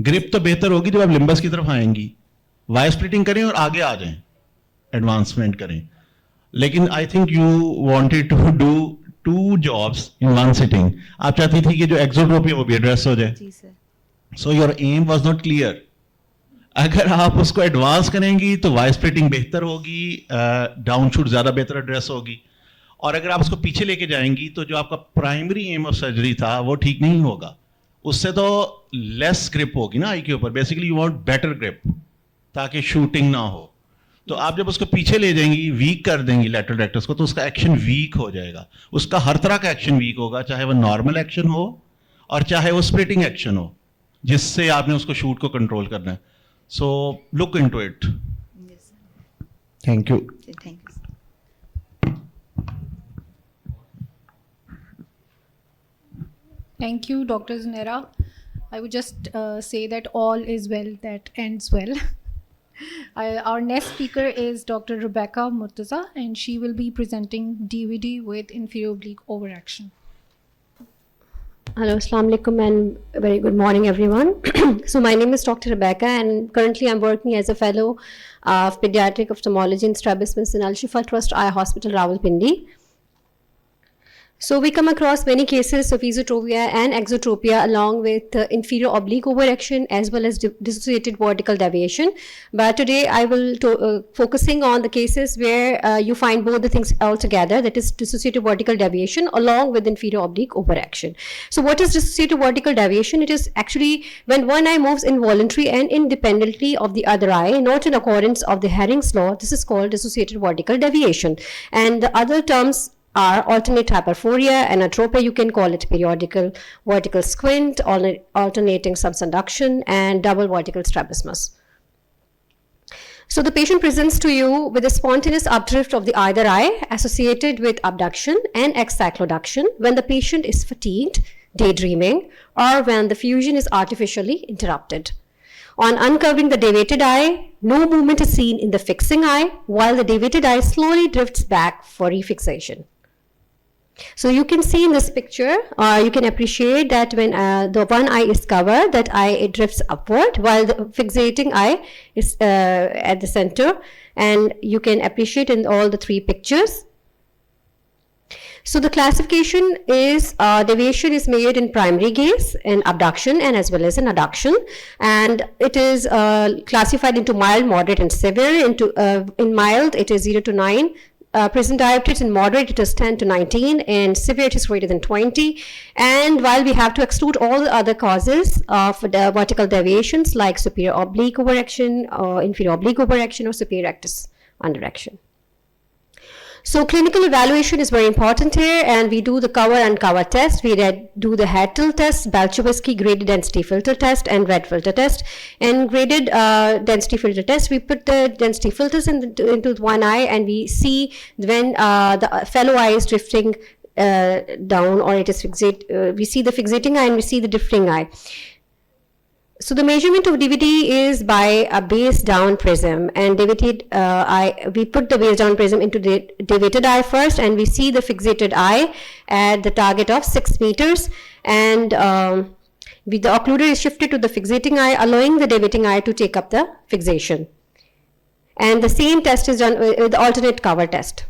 گرپ تو بہتر ہوگی جب آپ لمبس کی طرف آئیں گی. وائر سپلٹنگ کریں اور آگے آ جائیں, ایڈوانسمنٹ کریں. لیکن I think you wanted to do 2 jobs in 1 sitting. آپ چاہتی تھی کہ جو ایکزوٹروپی ہے وہ بھی ایڈریس ہو جائے. جی sir. So your aim was not clear. اگر آپ اس کو ایڈوانس کریں گی تو وائر سپلٹنگ بہتر ہوگی, ڈاؤن شوٹ زیادہ بہتر ایڈریس ہوگی. اور اگر آپ اس کو پیچھے لے کے جائیں گی تو جو آپ کا پرائمری ایم آف سرجری تھا وہ ٹھیک نہیں ہوگا. اس سے تو لیس گرپ ہوگی نا آئی کے اوپر. Basically you want better grip تاکہ شوٹنگ نہ ہو. تو آپ جب اس کو پیچھے لے جائیں گی, ویک کر دیں گی لیٹرل ریکٹس کو, تو اس کا ایکشن ویک ہو جائے گا. اس کا ہر طرح کا ایکشن ویک ہوگا, چاہے وہ نارمل ایکشن ہو اور چاہے وہ اسپلٹنگ ایکشن ہو جس سے آپ نے اس کو شوٹ کو کنٹرول کرنا ہے. So look into it. Yes sir. Thank you. Thank you. Thank you, Dr. Zanera. I would just say that all is well that ends well. Our next speaker is Dr. Rebecca Murtaza, and she will be presenting DVD with inferior oblique overaction. Hello, Assalamu alaikum, and very good morning, everyone. So my name is Dr. Rebecca, and currently I'm working as a fellow of pediatric ophthalmology and strabismus in Al Shifa Trust Eye Hospital, Rawalpindi. So we come across many cases of esotropia and exotropia along with inferior oblique overaction as well as dissociated vertical deviation. But today I will focusing on the cases where you find both the things all together, that is dissociated vertical deviation along with inferior oblique overaction. So what is dissociated vertical deviation? It is actually when one eye moves involuntarily and independently of the other eye, not in accordance of the Hering's law. This is called dissociated vertical deviation. And the other terms are alternate hyperphoria, anatropia, you can call it periodical vertical squint, alternating subsunduction, and double vertical strabismus. So the patient presents to you with a spontaneous updrift of the either eye associated with abduction and excycloduction when the patient is fatigued, daydreaming, or when the fusion is artificially interrupted. On uncovering the deviated eye, no movement is seen in the fixing eye, while the deviated eye slowly drifts back for refixation. So you can see in this picture, you can appreciate that when the one eye is covered, that eye it drifts upward while the fixating eye is at the center, and you can appreciate in all the 3 pictures. So the classification is deviation is made in primary gaze, in abduction, and as well as in adduction, and it is classified into mild, moderate, and severe. In mild, it is 0 to 9. Present diopters. In moderate, it is 10 to 19, and severe, it is greater than 20. And while we have to exclude all the other causes of the vertical deviations like superior oblique overaction, inferior oblique overaction, or superior rectus underaction. So clinical evaluation is very important here, and we do the cover and cover test. We do the Hattel test, Balchowski graded density filter test, and red filter test. And graded density filter test, we put the density filters into one eye, and we see when the fellow eye is drifting down, or it is fixate. We see the fixating eye and we see the drifting eye. So the measurement of DVD is by a base down prism, and deviated eye, we put the base down prism into the deviated eye first, and we see the fixated eye at the target of 6 meters, and the occluder is shifted to the fixating eye, allowing the deviating eye to take up the fixation. And the same test is done with the alternate cover test.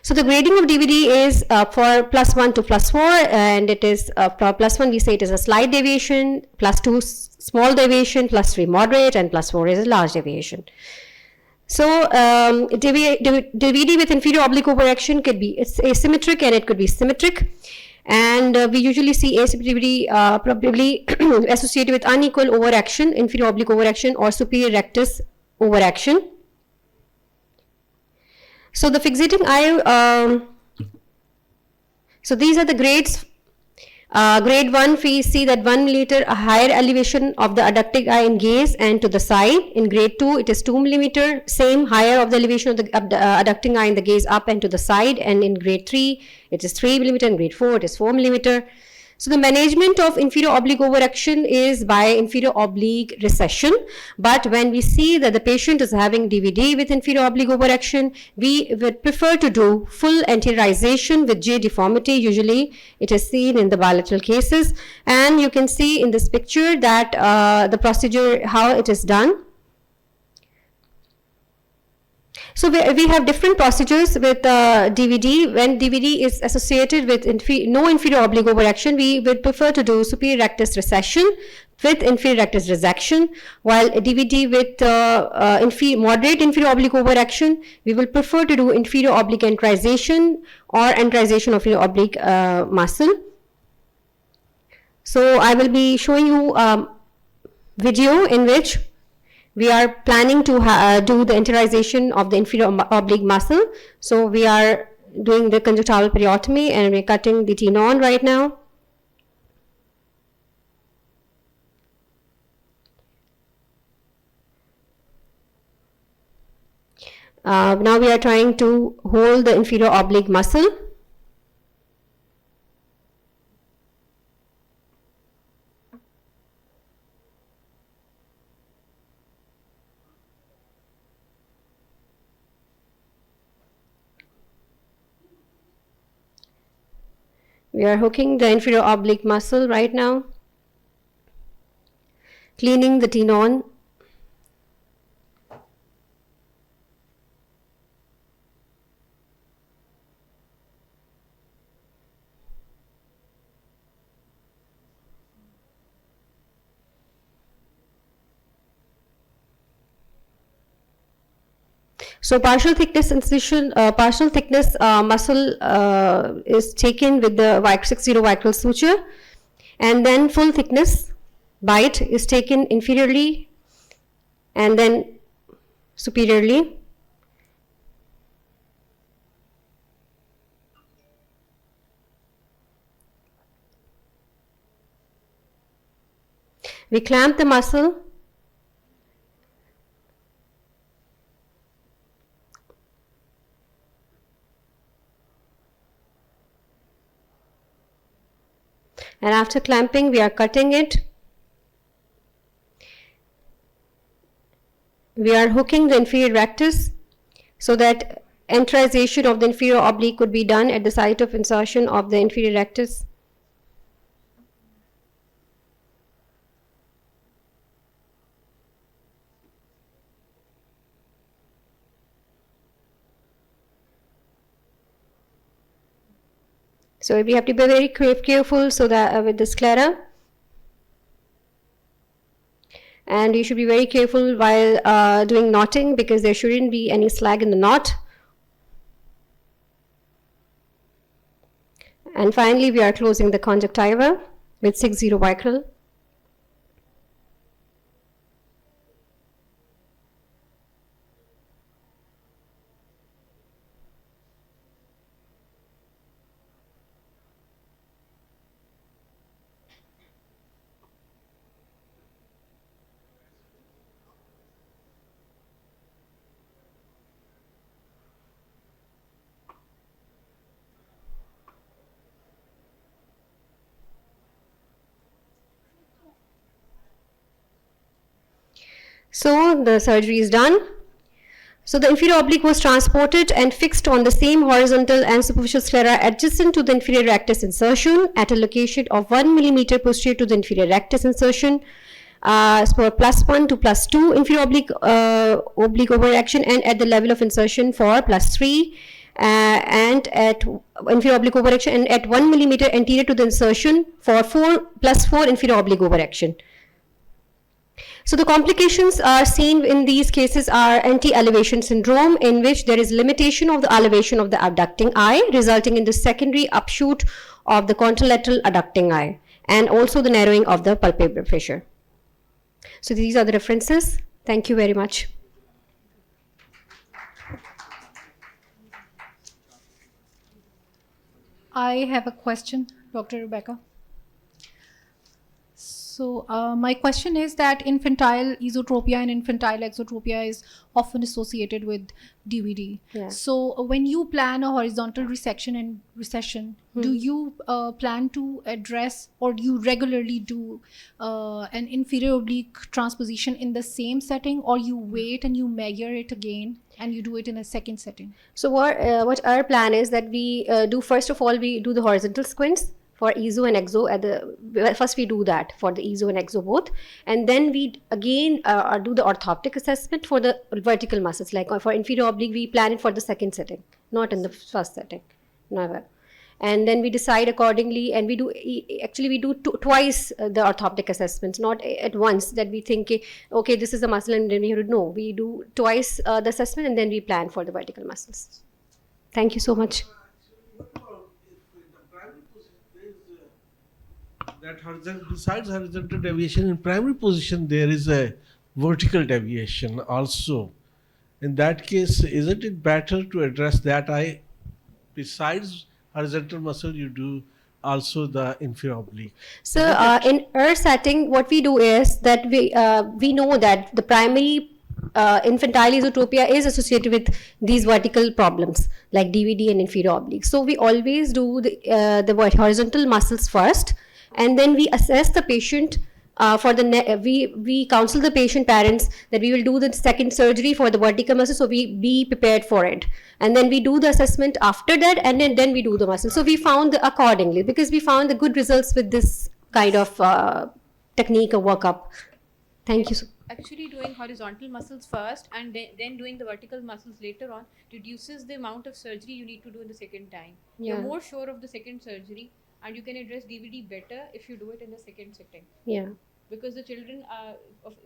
So the grading of DVD is for +1 to +4, and it is for +1 we say it is a slight deviation, +2 small deviation, +3 moderate, and +4 is a large deviation. So DVD with inferior oblique overaction could be asymmetric and it could be symmetric, and we usually see asymmetric DVD probably associated with unequal overaction, inferior oblique overaction, or superior rectus overaction. So the fixating eye, so these are the grades. Grade 1, we see that 1 millimeter higher elevation of the adducting eye in gaze and to the side. In grade 2, it is 2 millimeter, same higher of the elevation of the adducting eye in the gaze up and to the side. And in grade 3, it is 3 millimeter. In grade 4, it is 4 millimeter. So the management of inferior oblique overaction is by inferior oblique recession. But when we see that the patient is having DVD with inferior oblique overaction, we would prefer to do full anteriorization with J deformity. Usually it is seen in the bilateral cases. And you can see in this picture that the procedure, how it is done. So we have different procedures with DVD. When DVD is associated with no inferior oblique overaction, we would prefer to do superior rectus recession with inferior rectus resection, while DVD with moderate inferior oblique overaction, we will prefer to do inferior oblique enterization or enterization of inferior oblique muscle. So I will be showing you video in which we are planning to do the enterization of the inferior oblique muscle. So we are doing the conjunctival periotomy and we're cutting the tenon right now. Now we are trying to hold the inferior oblique muscle. We are hooking the inferior oblique muscle right now, cleaning the tenon. So partial thickness incision, partial thickness muscle is taken with the 60 vicryl suture, and then full thickness bite is taken inferiorly and then superiorly. We clamp the muscle. And after clamping, we are cutting it. We are hooking the inferior rectus so that enterization of the inferior oblique could be done at the site of insertion of the inferior rectus. So we have to be very careful so that with the sclera, and you should be very careful while doing knotting because there shouldn't be any slag in the knot. And finally, we are closing the conjunctiva with 60 vicryl. So the surgery is done. So the inferior oblique was transported and fixed on the same horizontal and superficial sclera adjacent to the inferior rectus insertion at a location of 1 millimeter posterior to the inferior rectus insertion for +1 to +2 inferior oblique overaction, and at the level of insertion for +3 and at inferior oblique overaction, and at 1 millimeter anterior to the insertion for +4 inferior oblique overaction. So the complications are seen in these cases are anti-elevation syndrome, in which there is limitation of the elevation of the abducting eye, resulting in the secondary upshoot of the contralateral adducting eye, and also the narrowing of the palpebral fissure. So these are the references. Thank you very much. I have a question, Dr. Rebecca. So my question is that infantile esotropia and infantile exotropia is often associated with DVD. Yeah. So when you plan a horizontal resection and recession, do you plan to address, or do you regularly do an inferior oblique transposition in the same setting, or you wait and you measure it again and you do it in a second setting? So what our plan is that we do, first of all, we do the horizontal squints for ESO and EXO. First we do that for the ESO and EXO both, and then we again do the orthoptic assessment for the vertical muscles. Like for inferior oblique, we plan it for the second setting, not in the first setting, never. And then we decide accordingly, and we do twice the orthoptic assessments, not at once that we think, okay, this is the muscle and then we have to, no, we do twice the assessment and then we plan for the vertical muscles. Thank you so much. That besides horizontal deviation in primary position, there is a vertical deviation also. In that case, isn't it better to address that eye? Besides horizontal muscle, you do also the inferior oblique. So in our setting, what we do is that we know that the primary infantile esotropia is associated with these vertical problems like DVD and inferior oblique. So we always do the horizontal muscles first, and then we assess the patient for the we counsel the patient parents that we will do the second surgery for the vertical muscle, so we be prepared for it, and then we do the assessment after that, and then we do the muscle. So we found accordingly, because we found the good results with this kind of technique or workup. Thank you. Actually, doing horizontal muscles first and then doing the vertical muscles later on reduces the amount of surgery you need to do in the second time. Yeah. You're more sure of the second surgery, and you can address DVD better if you do it in the second sitting. Yeah. Because the children,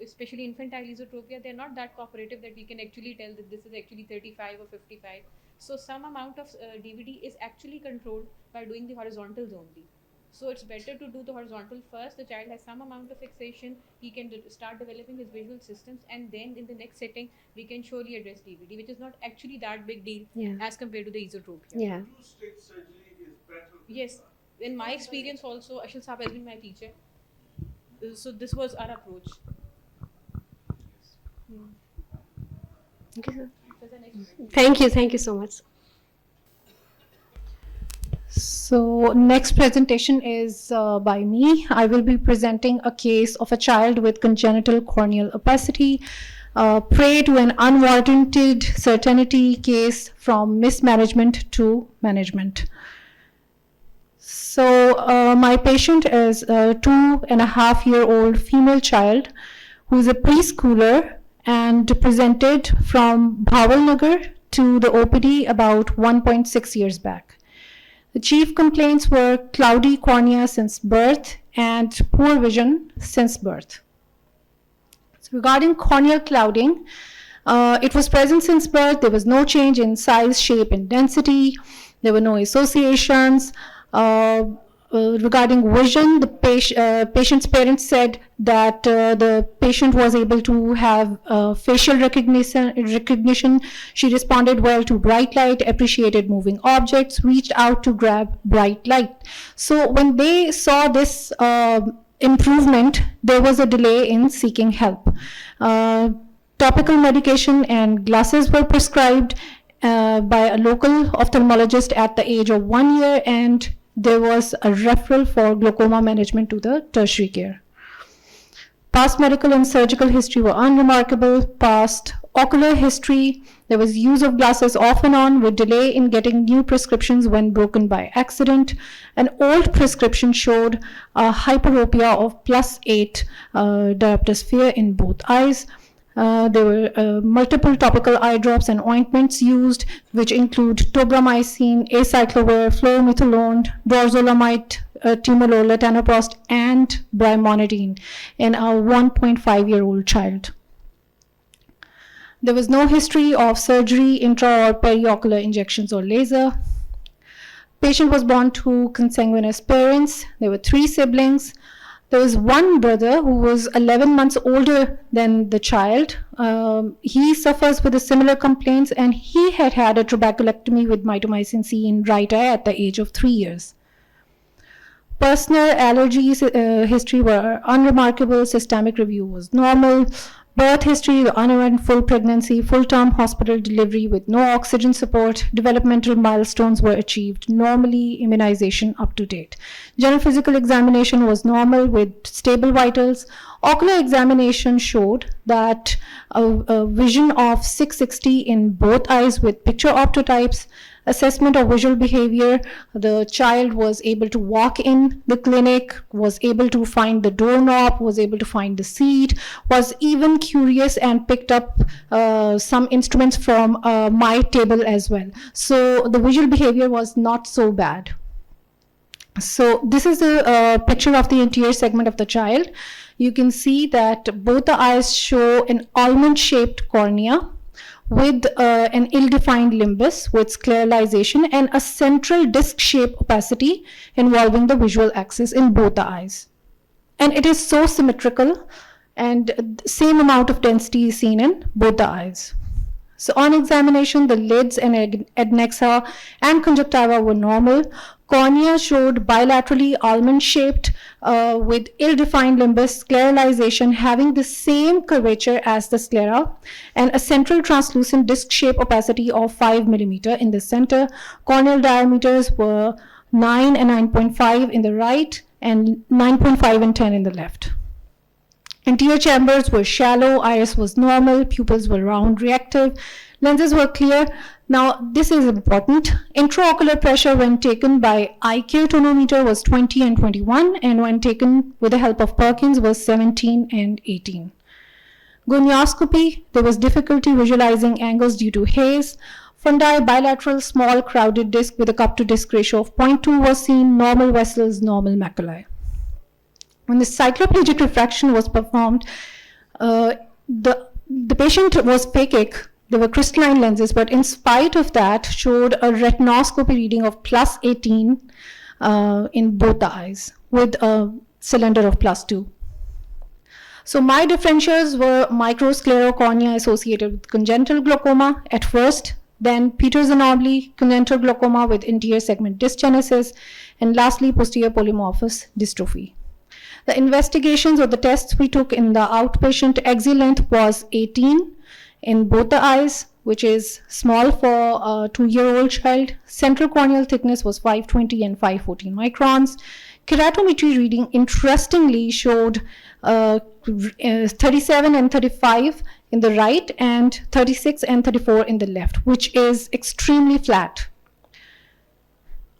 especially infantile esotropia, they're not that cooperative that we can actually tell that this is actually 35 or 55. So some amount of DVD is actually controlled by doing the horizontals only. So it's better to do the horizontal first. The child has some amount of fixation. He can start developing his visual systems, and then in the next setting, we can surely address DVD, which is not actually that big deal as compared to the esotropia. Yeah. Two-stage surgery is better. Yes. In my experience also, Ashil Saab has been my teacher. So this was our approach. Okay, sir. Thank you so much. So next presentation is by me. I will be presenting a case of a child with congenital corneal opacity, prey to an unwarranted certainty case from mismanagement to management. So my patient is a 2.5-year-old female child who is a preschooler and presented from Bhavalnagar to the OPD about 1.6 years back. The chief complaints were cloudy cornea since birth and poor vision since birth. So regarding corneal clouding, it was present since birth. There was no change in size, shape, and density. There were no associations. Regarding vision, the patient's parents said that the patient was able to have facial recognition. She responded well to bright light, appreciated moving objects, reached out to grab bright light. So when they saw this improvement, there was a delay in seeking help. Topical medication and glasses were prescribed by a local ophthalmologist at the age of 1 year, and there was a referral for glaucoma management to the tertiary care. Past medical and surgical history were unremarkable. Past ocular history, there was use of glasses off and on with delay in getting new prescriptions when broken by accident. An old prescription showed a hyperopia of +8 diopter sphere in both eyes. There were multiple topical eye drops and ointments used, which include tobramycin, acyclovir, fluorometholone, dorzolamide, timolol, latanoprost, and brimonidine in a 1.5-year-old child. There was no history of surgery, intra or periocular injections or laser. Patient was born to consanguineous parents. There were 3 siblings. There was one brother who was 11 months older than the child. He suffers with a similar complaints, and he had had a trabeculectomy with mitomycin C in right eye at the age of 3 years. Personal allergies history were unremarkable. Systemic review was normal. Birth history, uneventful pregnancy, full-term hospital delivery with no oxygen support. Developmental milestones were achieved normally. Immunization up to date. General physical examination was normal with stable vitals. Ocular examination showed that a vision of 660 in both eyes with picture optotypes. Assessment of visual behavior, the child was able to walk in the clinic, was able to find the doorknob, was able to find the seat, was even curious and picked up some instruments from my table as well. So the visual behavior was not so bad. So this is a picture of the anterior segment of the child. You can see that both the eyes show an almond-shaped cornea with an ill-defined limbus with scleralization and a central disc-shaped opacity involving the visual axis in both the eyes. And it is so symmetrical, and same amount of density is seen in both the eyes. So on examination, the lids and adnexa and conjunctiva were normal. Cornea showed bilaterally almond-shaped with ill-defined limbus, scleralization having the same curvature as the sclera, and a central translucent disc-shaped opacity of 5 mm in the center. Corneal diameters were 9 and 9.5 in the right, and 9.5 and 10 in the left. Anterior chambers were shallow, iris was normal, pupils were round reactive, lenses were clear. Now, this is important. Intraocular pressure when taken by eye care tonometer was 20 and 21, and when taken with the help of Perkins was 17 and 18. Gonioscopy, there was difficulty visualizing angles due to haze. Fundi, bilateral, small, crowded disc with a cup-to-disc ratio of 0.2 was seen, normal vessels, normal maculae. When the cycloplegic refraction was performed, the patient was phakic. There were crystalline lenses, but in spite of that, showed a retinoscopy reading of plus 18 in both the eyes with a cylinder of plus 2. So my differentials were microsclerocornea associated with congenital glaucoma at first, then Peters anomaly, congenital glaucoma with anterior segment dysgenesis, and lastly posterior polymorphous dystrophy. The investigations or the tests we took in the outpatient, axial length was 18 in both the eyes, which is small for a 2-year-old child. Central corneal thickness was 520 and 514 microns. Keratometry reading, interestingly, showed 37 and 35 in the right and 36 and 34 in the left, which is extremely flat.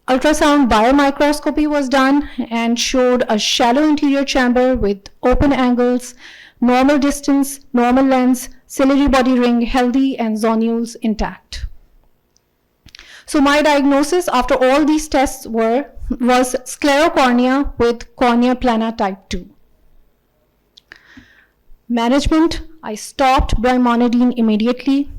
Ultrasound biomicroscopy was done and showed a shallow anterior chamber with open angles, normal distance, normal lens, ciliary body ring healthy, and zonules intact. So my diagnosis after all these tests was sclerocornea with cornea plana type 2. Management, I stopped brimonidine immediately.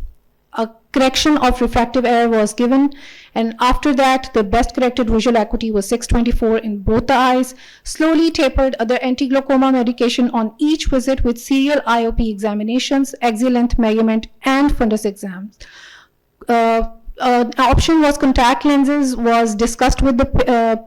A correction of refractive error was given, and after that the best corrected visual acuity was 624 in both the eyes. Slowly tapered other anti-glaucoma medication on each visit with serial IOP examinations, axial length measurement, and fundus exams. Option was contact lenses was discussed with the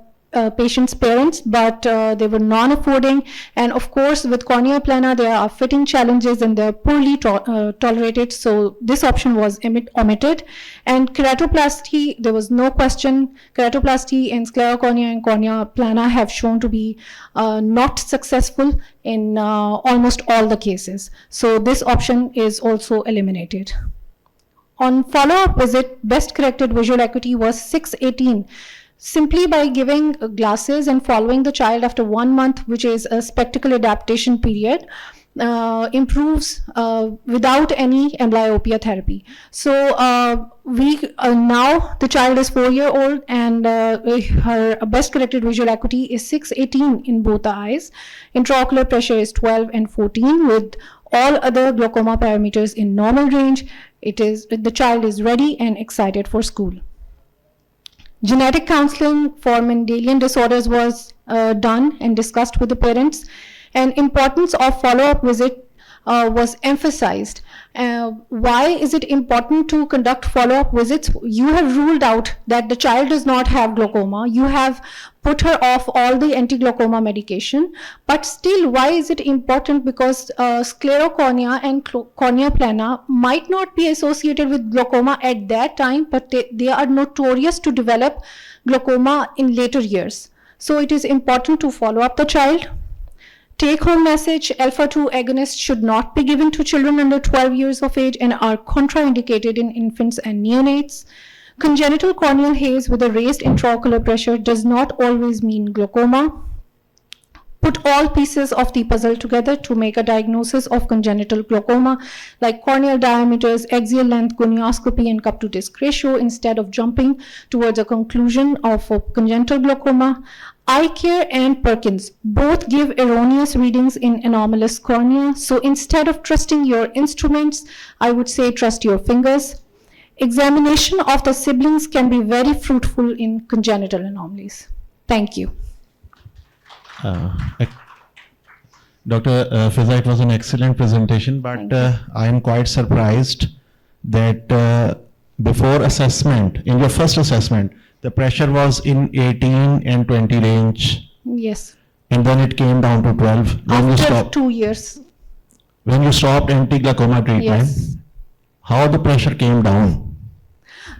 patient's parents, but they were non-affording, and of course with cornea plana there are fitting challenges and they're poorly tolerated, so this option was omitted. And keratoplasty, there was no question. Keratoplasty in sclerocornea and cornea plana have shown to be not successful in almost all the cases, so this option is also eliminated. On follow-up visit, best corrected visual acuity was 618. Simply by giving glasses and following the child after 1 month, which is a spectacle adaptation period, improves without any amblyopia therapy. So now the child is 4-year-old and her best corrected visual acuity is 618 in both the eyes. Intraocular pressure is 12 and 14 with all other glaucoma parameters in normal range. The child is ready and excited for school. Genetic counseling for Mendelian disorders was done and discussed with the parents, and importance of follow-up visit was emphasized. Why is it important to conduct follow-up visits? You have ruled out that the child does not have glaucoma. You have put her off all the anti-glaucoma medication, but still, why is it important? Because sclerocornea and cornea plana might not be associated with glaucoma at that time, but they are notorious to develop glaucoma in later years. So it is important to follow up the child. Take-home message: alpha-2 agonists should not be given to children under 12 years of age and are contraindicated in infants and neonates. Congenital corneal haze with a raised intraocular pressure does not always mean glaucoma. Put all pieces of the puzzle together to make a diagnosis of congenital glaucoma, like corneal diameters, axial length, gonioscopy, and cup to disc ratio, instead of jumping towards a conclusion of a congenital glaucoma. iCare and Perkins both give erroneous readings in anomalous cornea. So instead of trusting your instruments, I would say trust your fingers. Examination of the siblings can be very fruitful in congenital anomalies. Thank you. Dr. Fiza, it was an excellent presentation, but I am quite surprised that before assessment, in your first assessment, the pressure was in 18 and 20 range, Yes. and then it came down to 12. After 2 years. When you stopped anti-glaucoma treatment, Yes. how the pressure came down?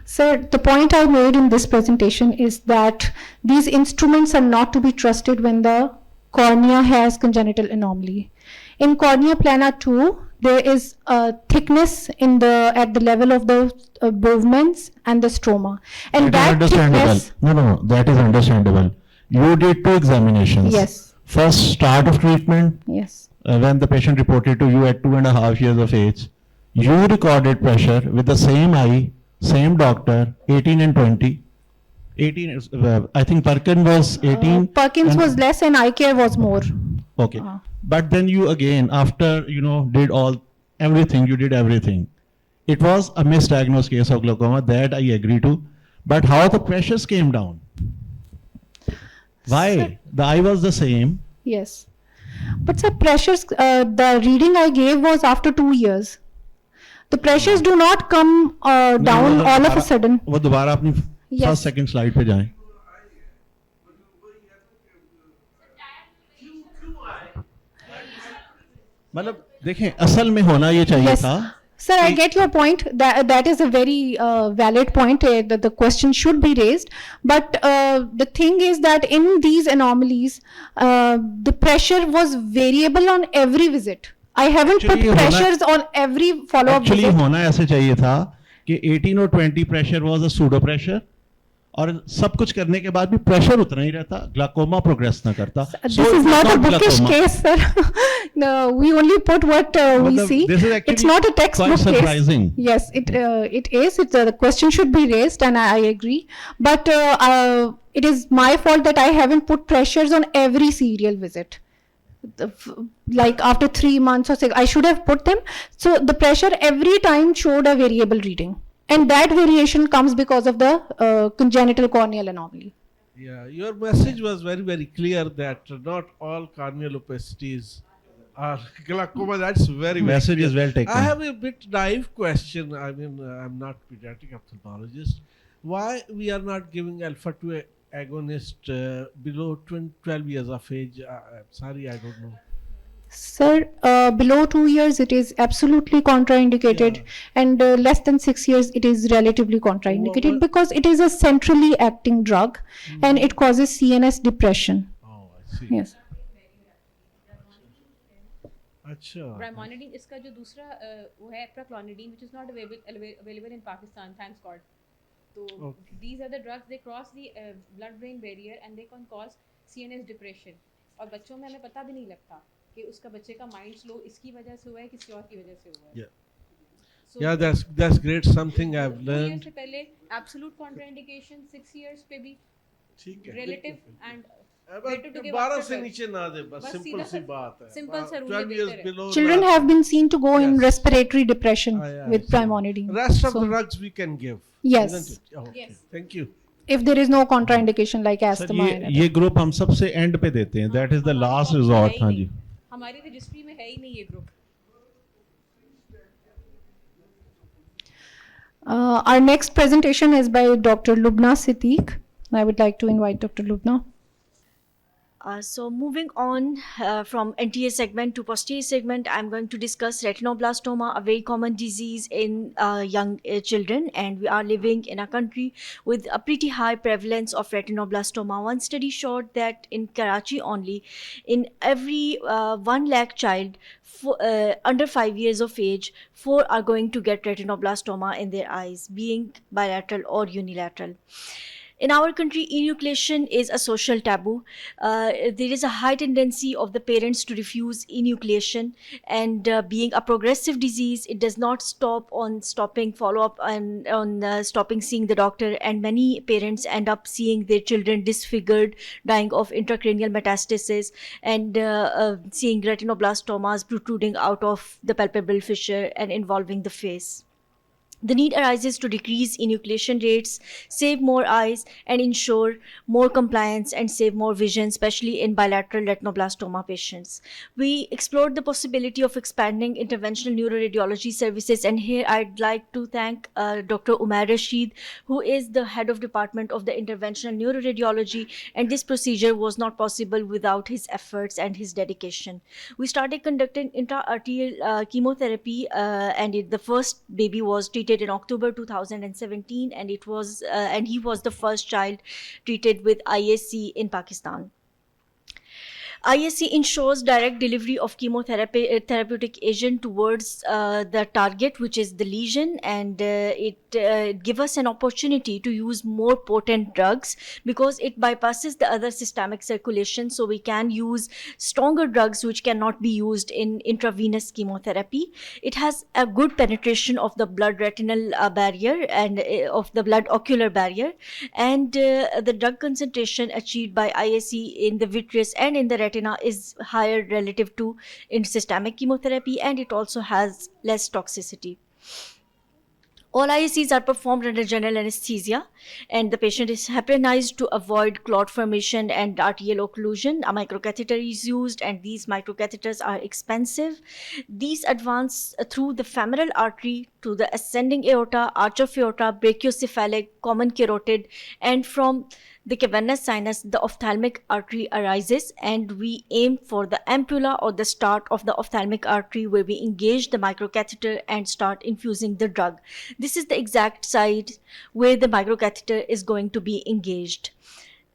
Sir, the point I made in this presentation is that these instruments are not to be trusted when the cornea has congenital anomaly. In cornea plana 2, there is a thickness at the level of the Bowman's and the stroma. And That is understandable. thickness, No, that is understandable. You did 2 examinations. Yes. First, start of treatment, yes, when the patient reported to you at 2.5 years of age, you recorded pressure with the same eye, same doctor, 18 and 20. 18 is, I think Perkins was 18. Perkins and- was less and iCare was more. Okay. But then you again, after, did everything, you did everything. It was a misdiagnosed case of glaucoma, that I agree to. But how the pressures came down? Why? The eye was the same. Yes. But sir, pressures, the reading I gave was after 2 years. The pressures do not come down all of a sudden. वो दोबारा अपनी Yes. First second slide पे जाएं. मतलब देखें, असल में होना ये चाहिए Yes. था. Sir, I get your point. That is a very valid point. That the question should be raised. But the thing is that in these anomalies, the pressure was variable on every visit. I haven't put Actually, pressures on every follow-up Actually visit. होना ऐसे चाहिए था कि 18 और 20 pressure was a pseudo pressure, और सब कुछ करने के बाद भी प्रेशर उतना ही रहता, ग्लाकोमा प्रोग्रेस ना करता. This So is it's not a bookish glaucoma. case, sir. No, we only put what we Matlab, see. this is actually It's not a textbook quite surprising. case. Yes, it is. The question should be raised, and I agree. But it is my fault that I haven't put pressures on every serial visit. Like after 3 months or 6, I should have put them. So the pressure every time showed a variable reading. And that variation comes because of the congenital corneal anomaly. Yeah, your message was very, very clear that not all corneal opacities are glaucoma. That's very, very Message clear. is well taken. I have a bit naive question. I mean, I'm not pediatric ophthalmologist. Why we are not giving alpha-2 agonist below 12 years of age? Sorry, I don't know. Sir, below 2 years it is absolutely contraindicated, and less than 6 years it is relatively contraindicated What- because it is a centrally acting drug and it causes CNS depression. Oh, I see. Yes. Acha. Brimonidine इसका जो दूसरा वो है Proclonidine, which is not available in Pakistan, thanks God. So Okay. these are the drugs, they cross the blood-brain barrier and they can cause CNS depression. और बच्चों में हमें पता भी नहीं लगता कि उसका बच्चे का माइंड स्लो इसकी वजह से हुआ है किसी और की वजह से हुआ है. Yeah. So, Yeah, that's great. Something I've 2 years learned. से पहले absolute contraindication, 6 years पे भी ठीक है. relative and अब better to give 12 after से 12. नीचे ना दे, बस बस सिंपल सीधा सी सा- बात है. simple सा rule 12 ही years बेहतर है. below. Children ना- have been seen to go in Yes. respiratory depression I with see. Brimonidine. Rest of So- the drugs we can give. Yes. Isn't it? Okay. Yes. Thank you. if there is no contraindication like sir asthma and other. یہ group ہم سب سے and پہ دیتے ہیں, that is the last resort. ہاں جی, ہماری registry میں ہے ہی نہیں یہ group. Our next presentation is by Dr. Lubna Siddique. I would like to invite Dr. Lubna. So moving on from anterior segment to posterior segment, I'm going to discuss retinoblastoma, a very common disease in young children, and we are living in a country with a pretty high prevalence of retinoblastoma. One study showed that in Karachi only, in every 1 lakh child under 5 years of age, 4 are going to get retinoblastoma in their eyes, being bilateral or unilateral. In our country, enucleation is a social taboo. There is a high tendency of the parents to refuse enucleation, and being a progressive disease, it does not stop on stopping follow-up and on stopping seeing the doctor, and many parents end up seeing their children disfigured, dying of intracranial metastasis, and seeing retinoblastomas protruding out of the palpebral fissure and involving the face. The need arises to decrease enucleation rates, save more eyes, and ensure more compliance and save more vision, especially in bilateral retinoblastoma patients. We explored the possibility of expanding interventional neuroradiology services, and here I'd like to thank Dr. Umair Rashid, who is the head of department of the interventional neuroradiology, and this procedure was not possible without his efforts and his dedication. We started conducting intra-arterial chemotherapy, and the first baby was treated in October 2017, and he was the first child treated with ISC in Pakistan. ISC ensures direct delivery of therapeutic agent towards the target, which is the lesion, and it gives us an opportunity to use more potent drugs because it bypasses the other systemic circulation, so we can use stronger drugs which cannot be used in intravenous chemotherapy. It has a good penetration of the blood retinal barrier and of the blood ocular barrier, and the drug concentration achieved by ISC in the vitreous and in the retina is higher relative to in systemic chemotherapy, and it also has less toxicity. All ISCs are performed under general anesthesia, and the patient is heparinized to avoid clot formation and arterial occlusion. A microcatheter is used, and these microcatheters are expensive. These advance through the femoral artery to the ascending aorta, arch of aorta, brachiocephalic, common carotid, and from the cavernous sinus, the ophthalmic artery arises, and we aim for the ampulla or the start of the ophthalmic artery, where we engage the microcatheter and start infusing the drug. This is the exact site where the microcatheter is going to be engaged.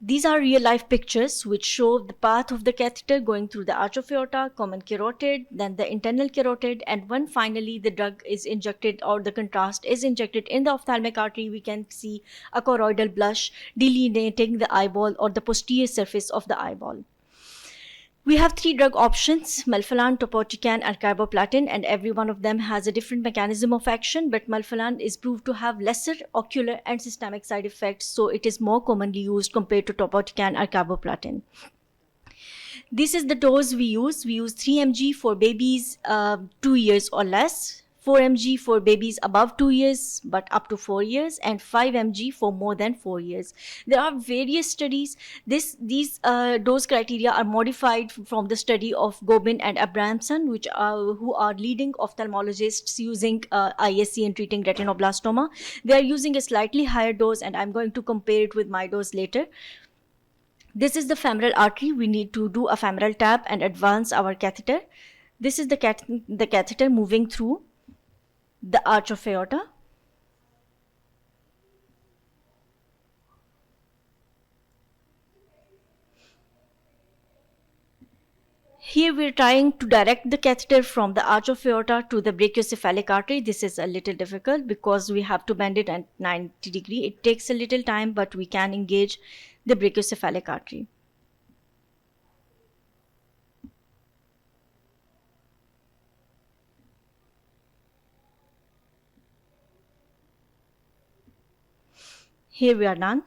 These are real life pictures which show the path of the catheter going through the arch of aorta, common carotid, then the internal carotid, and when finally the drug is injected or the contrast is injected in the ophthalmic artery, we can see a choroidal blush delineating the eyeball or the posterior surface of the eyeball. We have 3 drug options: melphalan, topotecan, and carboplatin, and every one of them has a different mechanism of action, but melphalan is proved to have lesser ocular and systemic side effects, so it is more commonly used compared to topotecan or carboplatin. This is the dose we use. We use 3 mg for babies 2 years or less, 4 mg for babies above 2 years but up to 4 years, and 5 mg for more than 4 years. There are various studies. These dose criteria are modified from the study of Gobin and Abramson, who are leading ophthalmologists using ISC in treating retinoblastoma. They are using a slightly higher dose, and I'm going to compare it with my dose later. This is the femoral artery. We need to do a femoral tap and advance our catheter. This is the catheter moving through the arch of aorta. Here we are trying to direct the catheter from the arch of aorta to the brachiocephalic artery. This is a little difficult because we have to bend it at 90 degrees. It takes a little time, but we can engage the brachiocephalic artery. Here we are done.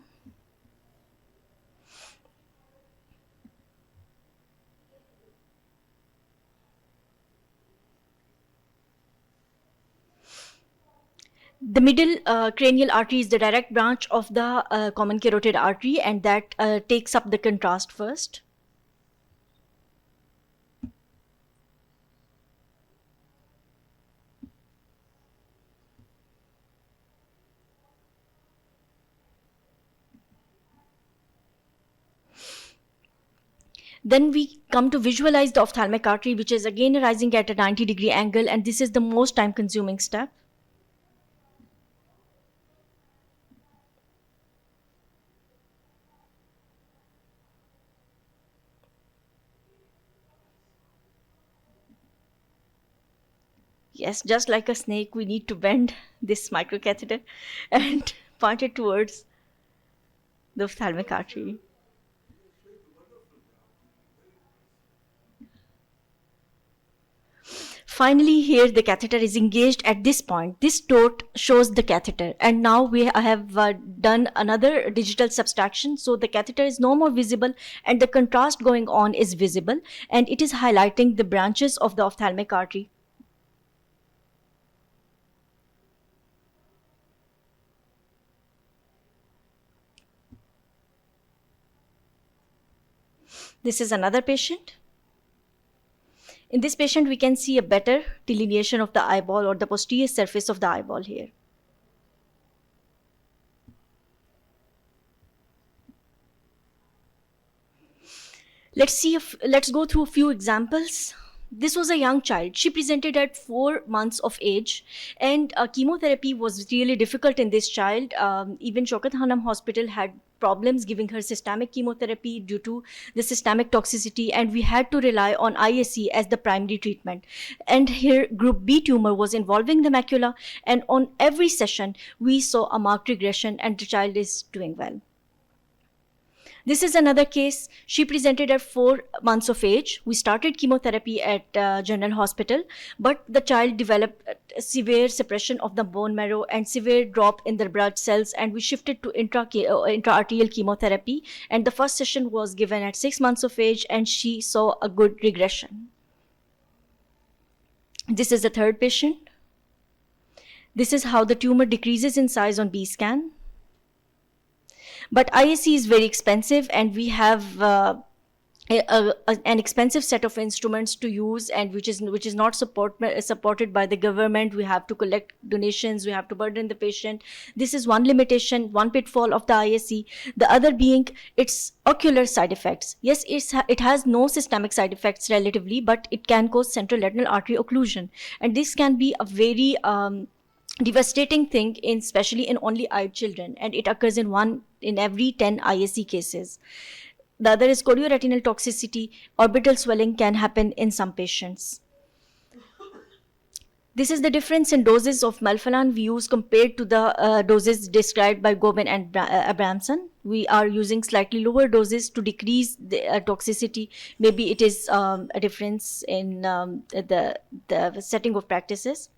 The middle cranial artery is the direct branch of the common carotid artery, and that takes up the contrast first. Then we come to visualize the ophthalmic artery, which is again rising at a 90-degree angle, and this is the most time-consuming step. Yes, just like a snake, we need to bend this microcatheter and point it towards the ophthalmic artery. Finally, here the catheter is engaged at this point. This dot shows the catheter, and now we have done another digital subtraction, so the catheter is no more visible and the contrast going on is visible, and it is highlighting the branches of the ophthalmic artery. This is another patient. In this patient, we can see a better delineation of the eyeball or the posterior surface of the eyeball here. Let's go through a few examples. This was a young child. She presented at 4 months of age, and chemotherapy was really difficult in this child. Even Shaukat Hanum Hospital had problems giving her systemic chemotherapy due to the systemic toxicity, and we had to rely on ISE as the primary treatment. And here group B tumor was involving the macula, and on every session we saw a marked regression, and the child is doing well. This is another case. She presented at 4 months of age. We started chemotherapy at General Hospital, but the child developed severe suppression of the bone marrow and severe drop in the blood cells, and we shifted to intra-arterial chemotherapy. And the first session was given at 6 months of age, and she saw a good regression. This is the third patient. This is how the tumor decreases in size on B scan. But ISE is very expensive, and we have an expensive set of instruments to use, and which is not supported by the government. We have to collect donations, we have to burden the patient. This is one limitation, one pitfall of the ISE. The other being its ocular side effects. Yes, it has no systemic side effects relatively, but it can cause central retinal artery occlusion, and this can be a very devastating thing, especially in only eyed children, and it occurs in 1 in every 10 ISE cases. The other is chorioretinal toxicity. Orbital swelling can happen in some patients. This is the difference in doses of melphalan we use compared to the doses described by Gobin and Abramson. We are using slightly lower doses to decrease the toxicity. Maybe it is a difference in the setting of practices.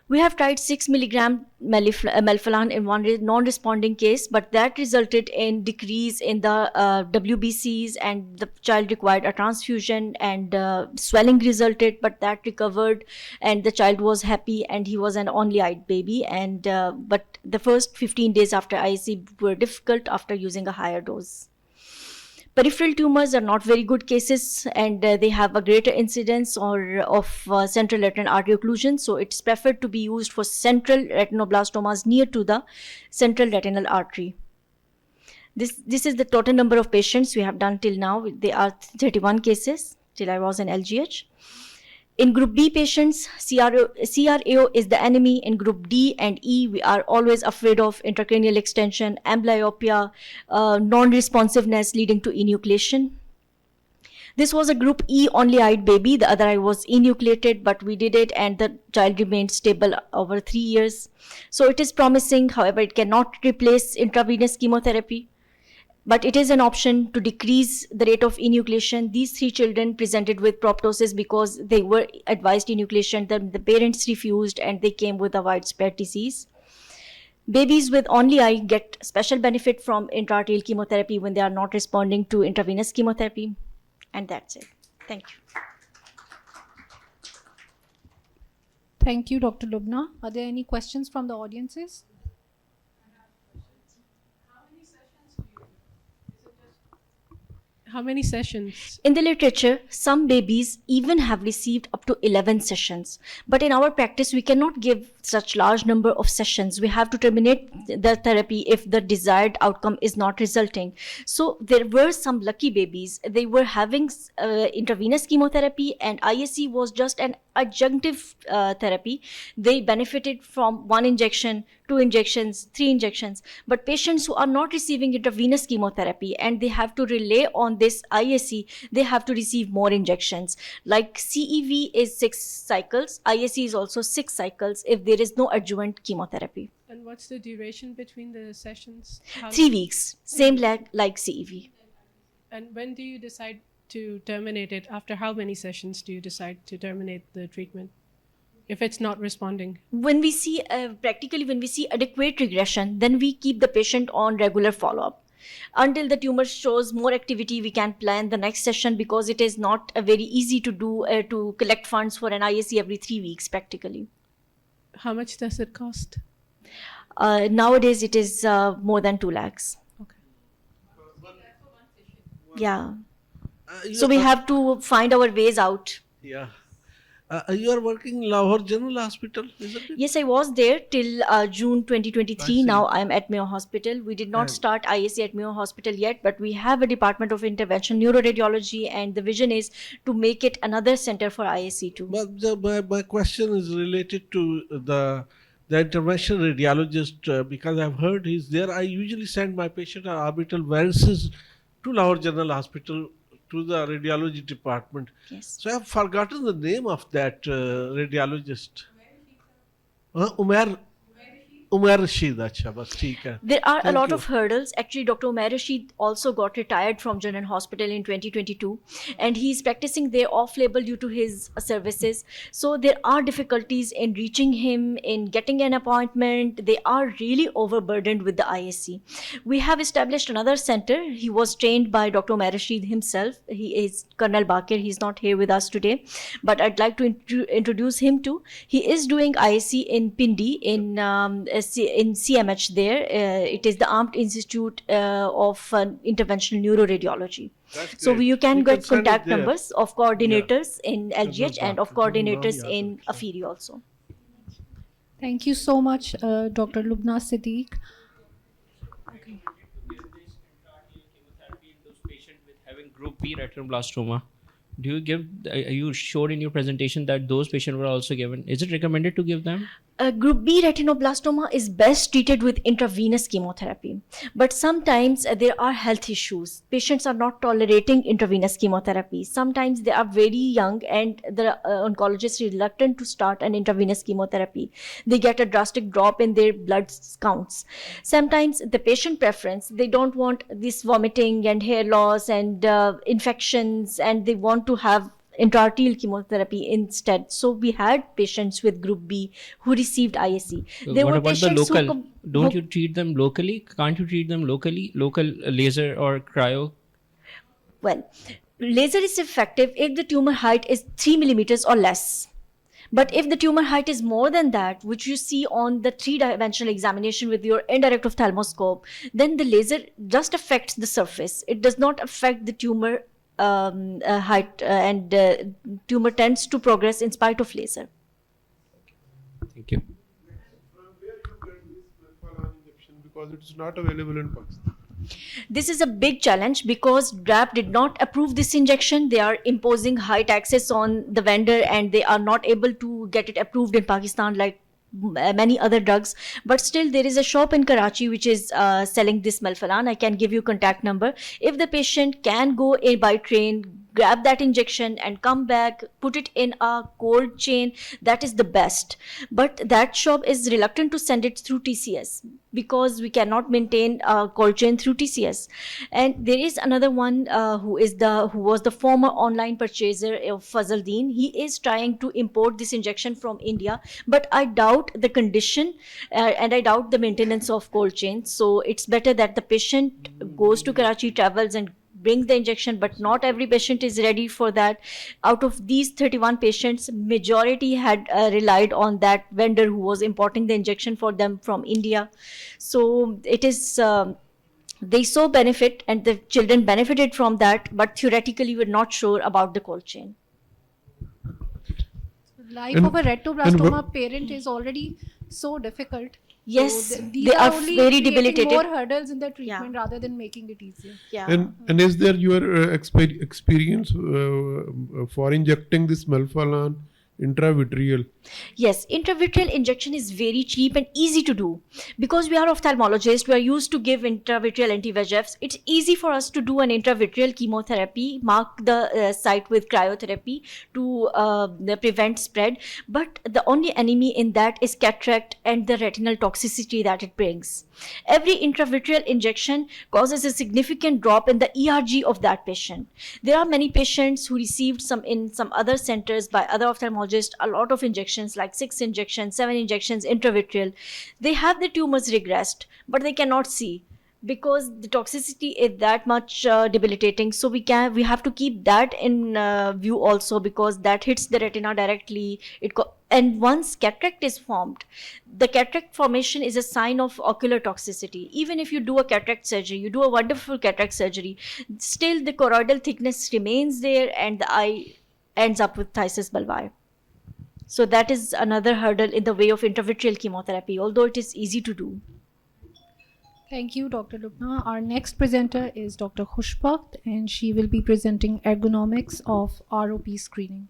We have tried 6 milligram melphalan in one non-responding case, but that resulted in decrease in the WBCs, and the child required a transfusion, and swelling resulted, but that recovered, and the child was happy, and he was an only-eyed baby. And but the first 15 days after ISE were difficult after using a higher dose. Peripheral tumors are not very good cases, and they have a greater incidence of central retinal artery occlusion, so it's preferred to be used for central retinoblastomas near to the central retinal artery. This is the total number of patients we have done till now. They are 31 cases till I was in LGH. In group B patients, CRAO is the enemy. In group D and E, we are always afraid of intracranial extension, amblyopia, non-responsiveness leading to enucleation. This was a group E only-eyed baby. The other eye was enucleated, but we did it, and the child remained stable over 3 years. So it is promising. However, it cannot replace intravenous chemotherapy, but it is an option to decrease the rate of enucleation. These 3 children presented with proptosis because they were advised enucleation. Then the parents refused, and they came with a widespread disease. Babies with only eye get special benefit from intra-arterial chemotherapy when they are not responding to intravenous chemotherapy. And that's it. Thank you. Thank you, Dr. Lubna. Are there any questions from the audiences? How many sessions? In the literature, some babies even have received up to 11 sessions. But in our practice, we cannot give such large number of sessions. We have to terminate the therapy if the desired outcome is not resulting. So there were some lucky babies. They were having intravenous chemotherapy, and ISC was just an adjunctive therapy. They benefited from 1 injection, 2 injections, 3 injections. But patients who are not receiving intravenous chemotherapy and they have to rely on this ISC, they have to receive more injections. Like CEV is 6 cycles, ISC is also 6 cycles if there is no adjuvant chemotherapy. And what's the duration between the sessions? 3 weeks, same like CEV. And when do you decide to terminate it? After how many sessions do you decide to terminate the treatment if it's not responding? When we see practically when we see adequate regression, then we keep the patient on regular follow-up. Until the tumor shows more activity, we can plan the next session, because it is not very easy to do to collect funds for an ISC every 3 weeks practically. How much does it cost? Nowadays it is more than 2 lakhs. Okay. Yeah. So we have to find our ways out. Yeah. You are working in Lahore General Hospital, isn't it? Yes, I was there till June 2023. Now I am at Mayo Hospital. We did not start ISC at Mayo Hospital yet, but we have a department of intervention neuroradiology, and the vision is to make it another center for ISC too. But my question is related to the intervention radiologist, because I've heard he's there. I usually send my patient on orbital varices to Lahore General Hospital, to the radiology department. Yes. So I've forgotten the name of that radiologist. Umair Rashid. Acha, bas, theek hai. There are a Thank lot you. of hurdles. Actually, Dr. Umair Rashid also got retired from General Hospital in 2022, and he is practicing there off-label due to his services. So there are difficulties in reaching him, in getting an appointment. They are really overburdened with the ISC. We have established another center. He was trained by Dr. Umair Rashid himself. He is Colonel Bakir. He's not here with us today, but I'd like to introduce him too. He is doing ISC in Pindi in CMH there. It is the Armed Institute of Interventional Neuroradiology. That's So great. you can You get send it contact there. numbers of coordinators in LGH and of Doctor, coordinators Naam in yaad rakhna. Afiri also. Thank you so much, Dr. Lubna Siddique. Chemotherapy in those patients with having group B retinoblastoma. Do you give? You showed in your presentation that those patients were also given. Is it recommended to give them? Group B retinoblastoma is best treated with intravenous chemotherapy. But sometimes there are health issues. Patients are not tolerating intravenous chemotherapy. Sometimes they are very young and the oncologist is reluctant to start an intravenous chemotherapy. They get a drastic drop in their blood counts. Sometimes the patient preference, they don't want this vomiting and hair loss and infections, and they want to have intraarterial chemotherapy instead. So we had patients with group B who received ISC. There What were about the patients local? Don't you treat them locally? Can't you treat them locally? Local laser or cryo? Well, laser is effective if the tumor height is 3 millimeters or less. But if the tumor height is more than that, which you see on the 3-dimensional examination with your indirect ophthalmoscope, then the laser just affects the surface. It does not affect the tumor height, and tumor tends to progress in spite of laser. Thank you. Because it is not available in Pakistan. This is a big challenge because DRAP did not approve this injection. They are imposing high taxes on the vendor and they are not able to get it approved in Pakistan like many other drugs. But still there is a shop in Karachi which is selling this Melphalan. I can give you contact number. If the patient can go in by train, grab that injection and come back, put it in a cold chain, that is the best. But that shop is reluctant to send it through TCS because we cannot maintain a cold chain through TCS. And there is another one who was the former online purchaser of Fazaldeen. He is trying to import this injection from India, but I doubt the condition and I doubt the maintenance of cold chain. So it's better that the patient goes to Karachi, travels and bring the injection, but not every patient is ready for that. Out of these 31 patients, majority had relied on that vendor who was importing the injection for them from India. So it is they saw benefit and the children benefited from that, but theoretically were not sure about the cold chain. Life And- of a and retinoblastoma parent is already so difficult. Yes, these they are only very creating debilitated. more hurdles in the treatment rather than making it easier. Yeah. And is there your experience for injecting this melphalan intravitreal? Yes, intravitreal injection is very cheap and easy to do. Because we are ophthalmologists, we are used to give intravitreal anti-VEGFs. It's easy for us to do an intravitreal chemotherapy, mark the site with cryotherapy to prevent spread. But the only enemy in that is cataract and the retinal toxicity that it brings. Every intravitreal injection causes a significant drop in the ERG of that patient. There are many patients who received in some other centers by other ophthalmologists a lot of injections, like 6 injections, 7 injections intravitreal. They have the tumors regressed, but they cannot see because the toxicity is that much debilitating. So we have to keep that in view also, because that hits the retina directly. And once cataract is formed, the cataract formation is a sign of ocular toxicity. Even if you do a cataract surgery, you do a wonderful cataract surgery, still the choroidal thickness remains there and the eye ends up with phthisis bulbi. So that is another hurdle in the way of intravitreal chemotherapy, although it is easy to do. Thank you, Dr. Lubna. Our next presenter is Dr. Khushbakht, and she will be presenting ergonomics of ROP screening.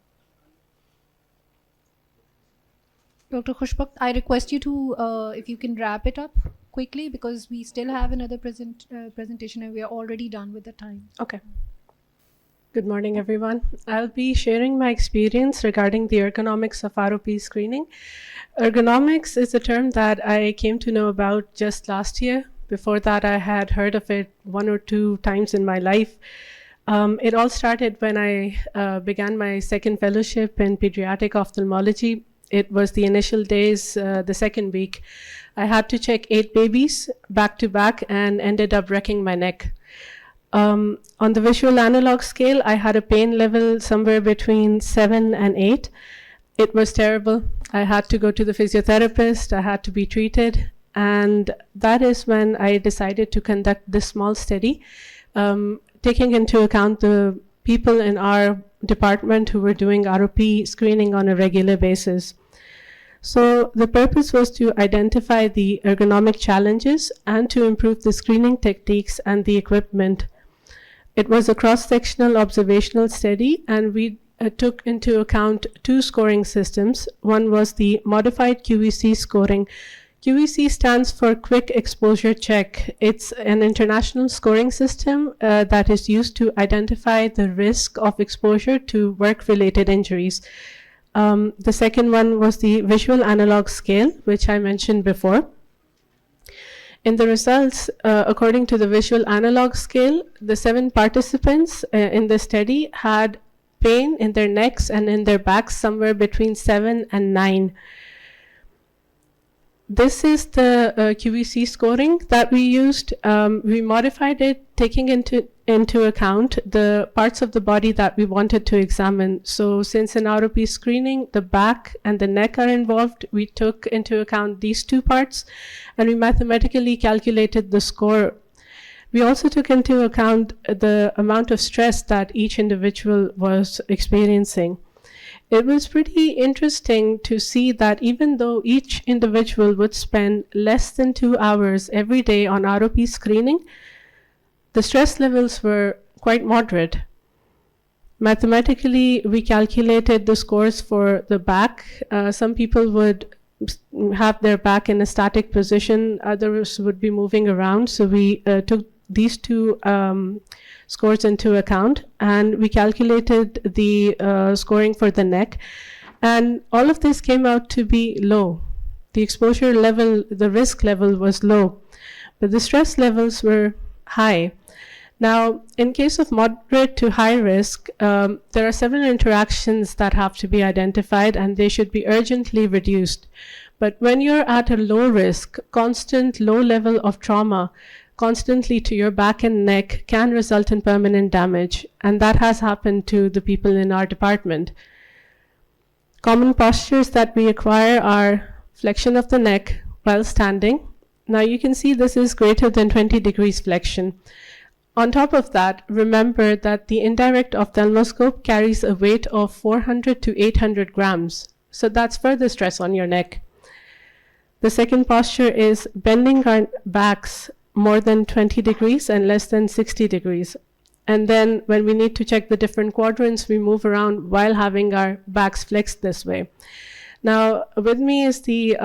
Dr. Khushbakht, I request you to, if you can wrap it up quickly, because we still have another presentation and we are already done with the time. Okay. Good morning, everyone. I'll be sharing my experience regarding the ergonomics of ROP screening. Ergonomics is a term that I came to know about just last year. Before that, I had heard of it 1 or 2 times in my life. It all started when I began my second fellowship in pediatric ophthalmology. It was the initial days, the second week. I had to check 8 babies back to back and ended up wrecking my neck. On the visual analog scale, I had a pain level somewhere between 7 and 8. It was terrible. I had to go to the physiotherapist. I had to be treated. And that is when I decided to conduct this small study, taking into account the people in our department who were doing ROP screening on a regular basis. So the purpose was to identify the ergonomic challenges and to improve the screening techniques and the equipment. It was a cross-sectional observational study, and we took into account 2 scoring systems. One was the modified QEC scoring. QEC stands for Quick Exposure Check. It's an international scoring system that is used to identify the risk of exposure to work-related injuries. The second one was the visual analog scale, which I mentioned before. In the results, according to the visual analog scale, the 7 participants in the study had pain in their necks and in their backs somewhere between 7 and 9. This is the QEC scoring that we used. We modified it taking into account the parts of the body that we wanted to examine. So since in ROP screening, the back and the neck are involved, we took into account these 2 parts and we mathematically calculated the score. We also took into account the amount of stress that each individual was experiencing. It was pretty interesting to see that even though each individual would spend less than 2 hours every day on ROP screening, the stress levels were quite moderate. Mathematically, we calculated the scores for the back. Some people would have their back in a static position, others would be moving around. So we took these 2 scores into account, and we calculated the scoring for the neck, and all of this came out to be low. The exposure level, the risk level was low, but the stress levels were high. Now, in case of moderate to high risk, there are several interactions that have to be identified, and they should be urgently reduced. But when you're at a low risk, constant low level of trauma constantly to your back and neck can result in permanent damage, and that has happened to the people in our department. Common postures that we acquire are flexion of the neck while standing. Now you can see this is greater than 20 degrees flexion. On top of that, remember that the indirect ophthalmoscope carries a weight of 400 to 800 grams. So that's further stress on your neck. The second posture is bending our backs more than 20 degrees and less than 60 degrees. And then when we need to check the different quadrants, we move around while having our backs flexed this way. Now, with me is the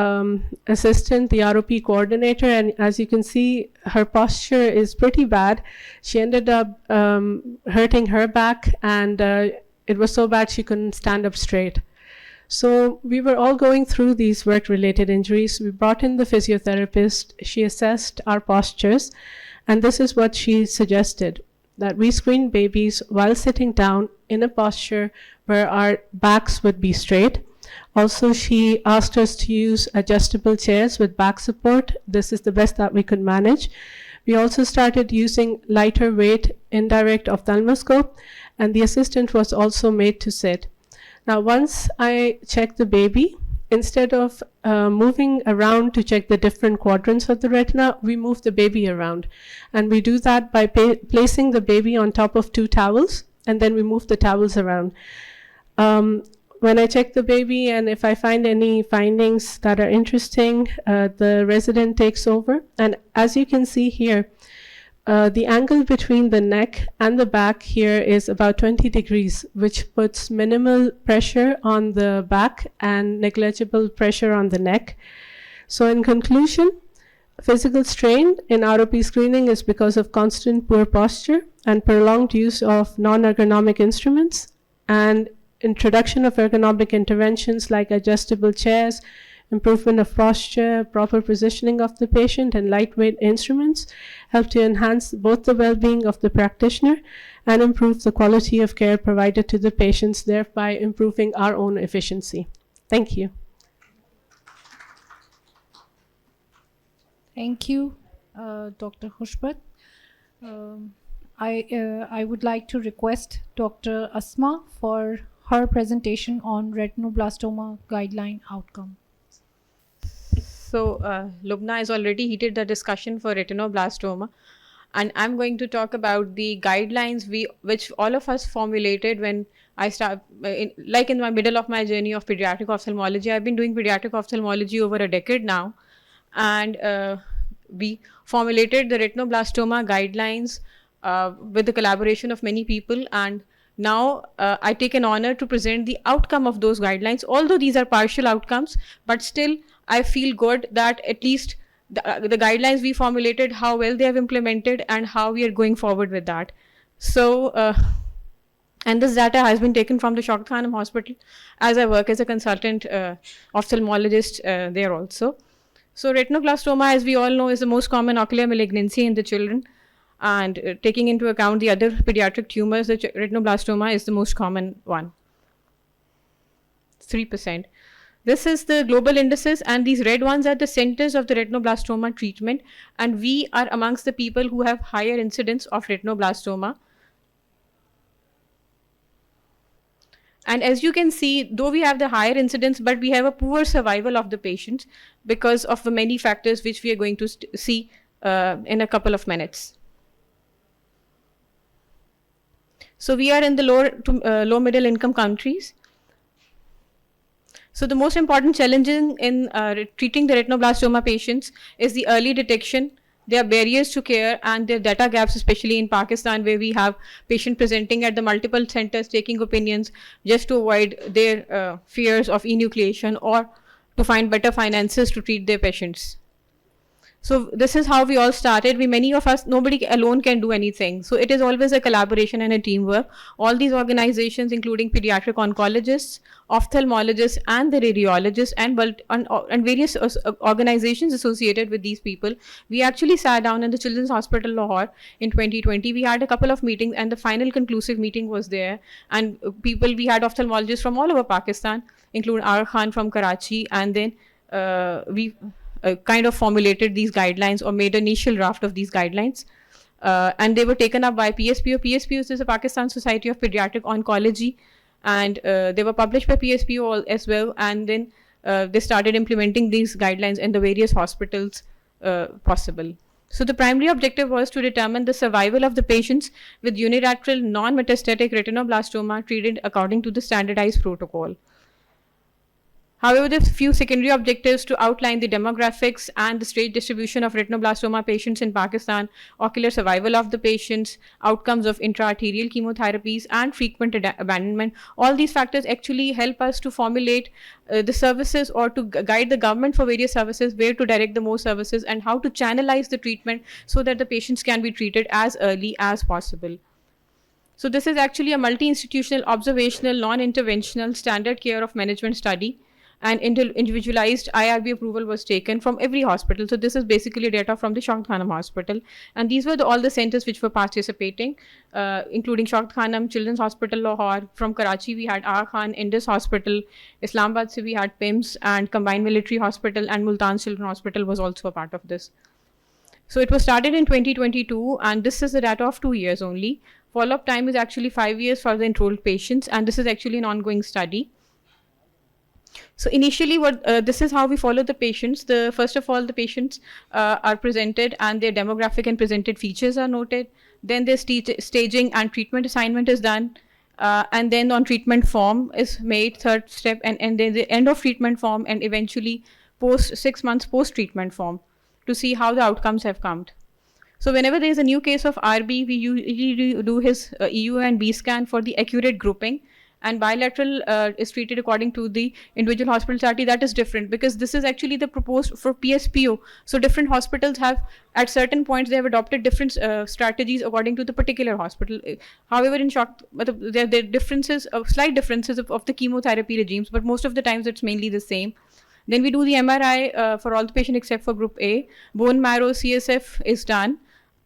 assistant, the ROP coordinator, and as you can see, her posture is pretty bad. She ended up hurting her back, and it was so bad she couldn't stand up straight. So we were all going through these work-related injuries. We brought in the physiotherapist. She assessed our postures, and this is what she suggested, that we screen babies while sitting down in a posture where our backs would be straight. Also, she asked us to use adjustable chairs with back support. This is the best that we could manage. We also started using lighter weight indirect ophthalmoscope, and the assistant was also made to sit. Now, once I checked the baby, instead of moving around to check the different quadrants of the retina, we move the baby around. And we do that by placing the baby on top of 2 towels, and then we move the towels around. When I check the baby, and if I find any findings that are interesting, the resident takes over. And as you can see here, the angle between the neck and the back here is about 20 degrees, which puts minimal pressure on the back and negligible pressure on the neck. So in conclusion, physical strain in ROP screening is because of constant poor posture and prolonged use of non-ergonomic instruments, and introduction of ergonomic interventions like adjustable chairs, improvement of posture, proper positioning of the patient, and lightweight instruments help to enhance both the well-being of the practitioner and improve the quality of care provided to the patients, thereby improving our own efficiency. Thank you. Thank you, Dr. Khushbat. I would like to request Dr. Asma for her presentation on retinoblastoma guideline outcome. So, Lubna has already heated the discussion for retinoblastoma, and I'm going to talk about the guidelines which all of us formulated when I in my middle of my journey of pediatric ophthalmology. I've been doing pediatric ophthalmology over a decade now, and we formulated the retinoblastoma guidelines with the collaboration of many people, and now I take an honor to present the outcome of those guidelines. Although these are partial outcomes, but still I feel good that at least the guidelines we formulated, how well they have implemented and how we are going forward with that. So, and this data has been taken from the Shaukat Khanum Hospital, as I work as a consultant ophthalmologist there also. So retinoblastoma, as we all know, is the most common ocular malignancy in the children. And taking into account the other pediatric tumors, the retinoblastoma is the most common one, 3%. This is the global indices, and these red ones are the centers of the retinoblastoma treatment, and we are amongst the people who have higher incidence of retinoblastoma. And as you can see, though we have the higher incidence, but we have a poor survival of the patients because of the many factors which we are going to see in a couple of minutes. So we are in the low middle income countries. So the most important challenge in treating the retinoblastoma patients is the early detection. There are barriers to care and there are data gaps, especially in Pakistan, where we have patients presenting at the multiple centers taking opinions just to avoid their fears of enucleation or to find better finances to treat their patients. So this is how we all started. Many of us, nobody alone can do anything. So it is always a collaboration and a teamwork. All these organizations, including pediatric oncologists, ophthalmologists, and the radiologists, and various organizations associated with these people, we actually sat down in the Children's Hospital Lahore in 2020. We had a couple of meetings, and the final conclusive meeting was there. And we had ophthalmologists from all over Pakistan, including Ar Khan from Karachi, and then kind of formulated these guidelines or made an initial draft of these guidelines. And they were taken up by PSPO. PSPO is the Pakistan Society of Pediatric Oncology, and they were published by PSPO as well. And then they started implementing these guidelines in the various hospitals possible. So the primary objective was to determine the survival of the patients with unilateral non-metastatic retinoblastoma treated according to the standardized protocol. However, there are few secondary objectives to outline the demographics and the stage distribution of retinoblastoma patients in Pakistan, ocular survival of the patients, outcomes of intraarterial chemotherapies, and frequent abandonment. All these factors actually help us to formulate the services or to guide the government for various services, where to direct the most services, and how to channelize the treatment so that the patients can be treated as early as possible. So this is actually a multi-institutional, observational, non-interventional standard care of management study, and individualized IRB approval was taken from every hospital. So this is basically data from the Shaukat Khanum Hospital, and these were all the centers which were participating, including Shaukat Khanum, Children's Hospital Lahore. From Karachi we had Aga Khan Indus Hospital, Islamabad se we had PIMS and Combined Military Hospital, and Multan Children's Hospital was also a part of this. So it was started in 2022, and this is the data of 2 years only. Follow-up time is actually 5 years for the enrolled patients, and this is actually an ongoing study. So initially, this is how we follow the patients. First of all, the patients are presented and their demographic and presented features are noted. Then their staging and treatment assignment is done. And then on treatment form is made, third step, and then the end of treatment form, and eventually 6 months post-treatment form to see how the outcomes have come. So whenever there is a new case of RB, we usually do his EU and B scan for the accurate grouping. And bilateral is treated according to the individual hospital charity. That is different because this is actually the proposed for PSPO. So different hospitals have, at certain points, they have adopted different strategies according to the particular hospital. However, in there are differences, slight differences of the chemotherapy regimes, but most of the times it's mainly the same. Then we do the MRI for all the patients except for group A. Bone marrow CSF is done.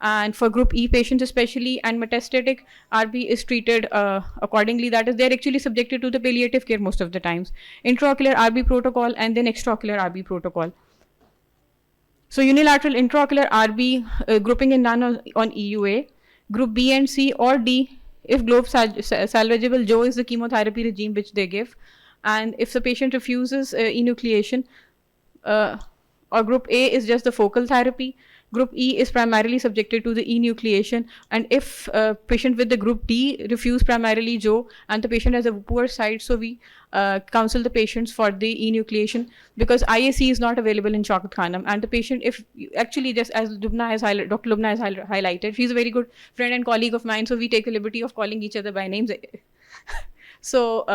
And for group E patients especially, and metastatic RB is treated accordingly. That is, they're actually subjected to the palliative care most of the times. Intraocular RB protocol and then extraocular RB protocol. So unilateral intraocular RB grouping is done on EUA. Group B and C or D, if globe salvageable, JO is the chemotherapy regime which they give. And if the patient refuses enucleation, or group A is just the focal therapy. Group E is primarily subjected to the enucleation, and if patient with the group D refuse primarily JO and the patient has a poor sight, so we counsel the patients for the enucleation because IAC is not available in Shaukat Khanum, and the patient, if actually just as Dr. Lubna has highlighted, she's a very good friend and colleague of mine, so we take the liberty of calling each other by names. So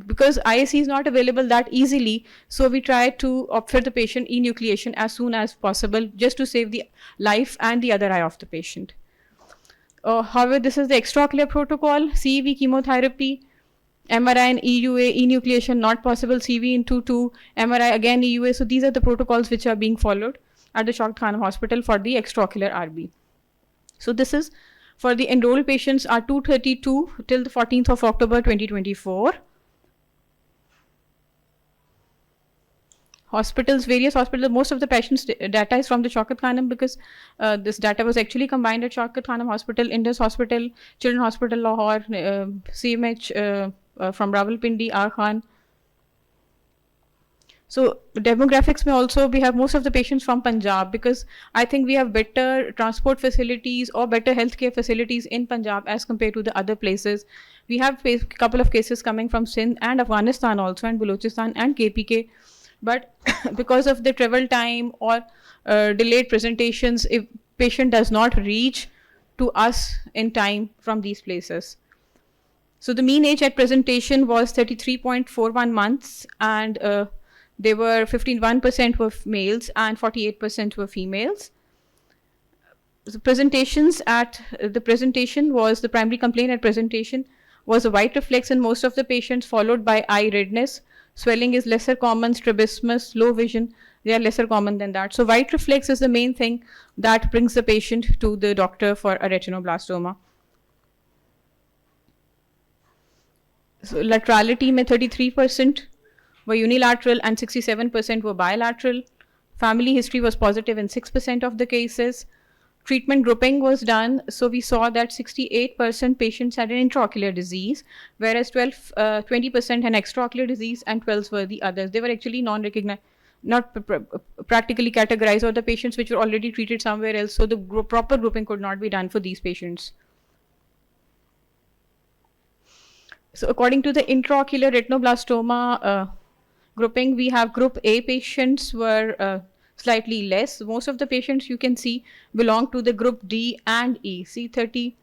because IAC is not available that easily, so we try to offer the patient enucleation as soon as possible just to save the life and the other eye of the patient. However, this is the extraocular protocol, CEV chemotherapy, MRI and EUA, enucleation not possible, CV into 2, MRI again EUA. So these are the protocols which are being followed at the Shaukat Khanum Hospital for the extraocular RB. So this is for the enrolled patients are 232 till the 14th of October 2024. Hospitals, various hospitals, most of the patients' data is from the Shaukat Khanum because this data was actually combined at Shaukat Khanum Hospital, Indus Hospital, Children's Hospital Lahore, CMH from Rawalpindi, Aga Khan. So demographics may also, we have most of the patients from Punjab because I think we have better transport facilities or better healthcare facilities in Punjab as compared to the other places. We have a couple of cases coming from Sindh and Afghanistan also, and Balochistan and KPK. But because of the travel time or delayed presentations, if patient does not reach to us in time from these places. So the mean age at presentation was 33.41 months, and they were 51% were males and 48% were females. The presentations at the presentation was, the primary complaint at presentation was a white reflex in most of the patients, followed by eye redness. Swelling is lesser common, strabismus, low vision, they are lesser common than that. So white reflex is the main thing that brings the patient to the doctor for a retinoblastoma. So laterality में 33% were unilateral and 67% were bilateral. Family history was positive in 6% of the cases. Treatment grouping was done, so we saw that 68% patients had an intraocular disease, whereas 20% had extraocular disease, and 12 were the others. They were actually not practically categorized, or the patients which were already treated somewhere else, so the proper grouping could not be done for these patients. So according to the intraocular retinoblastoma grouping, we have group A patients were slightly less. Most of the patients you can see belong to the group D and E. See, 32%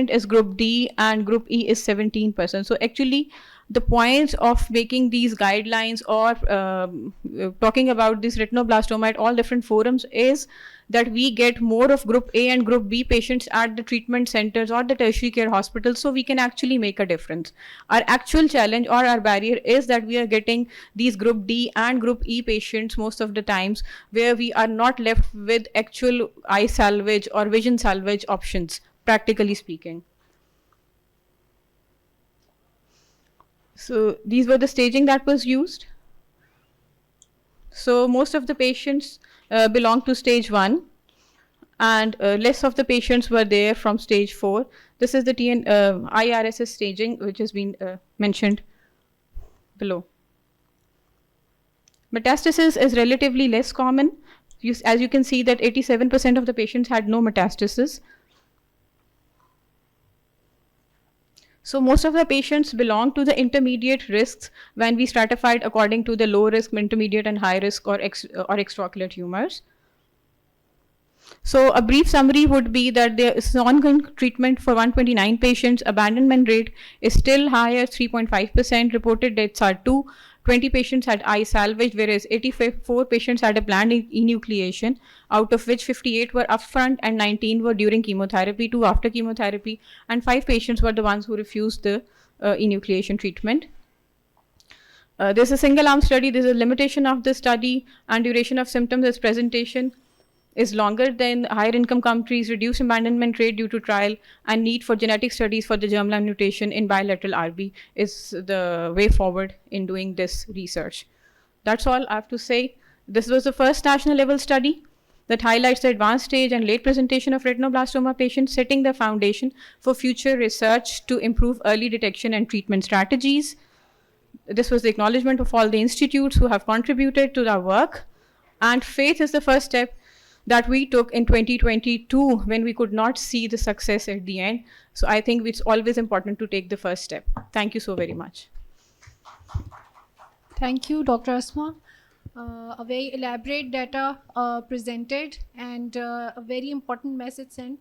is group D and group E is 17%. So actually the point of making these guidelines or talking about this retinoblastoma at all different forums is that we get more of group A and group B patients at the treatment centers or the tertiary care hospitals, so we can actually make a difference. Our actual challenge or our barrier is that we are getting these group D and group E patients most of the times, where we are not left with actual eye salvage or vision salvage options, practically speaking. So these were the staging that was used. So most of the patients belong to stage 1, and less of the patients were there from stage 4. This is the IRSS staging, which has been mentioned below. Metastasis is relatively less common. As you can see that 87% of the patients had no metastasis. So most of the patients belong to the intermediate risks when we stratified according to the low risk, intermediate and high risk or extraocular tumors. So a brief summary would be that there is ongoing treatment for 129 patients. Abandonment rate is still high at 3.5%. Reported deaths are 2. 20 patients had eye salvage, whereas 84 patients had a planned enucleation, out of which 58 were upfront and 19 were during chemotherapy, 2 after chemotherapy, and 5 patients were the ones who refused the enucleation treatment. There's a single arm study. There's a limitation of the study, and duration of symptoms as presentation is longer than higher income countries. Reduced abandonment rate due to trial and need for genetic studies for the germline mutation in bilateral RB is the way forward in doing this research. That's all I have to say. This was the first national level study that highlights the advanced stage and late presentation of retinoblastoma patients, setting the foundation for future research to improve early detection and treatment strategies. This was the acknowledgement of all the institutes who have contributed to our work. And faith is the first step that we took in 2022 when we could not see the success at the end. So I think it's always important to take the first step. Thank you so very much. Thank you, Dr. Asma. A very elaborate data presented, and a very important message sent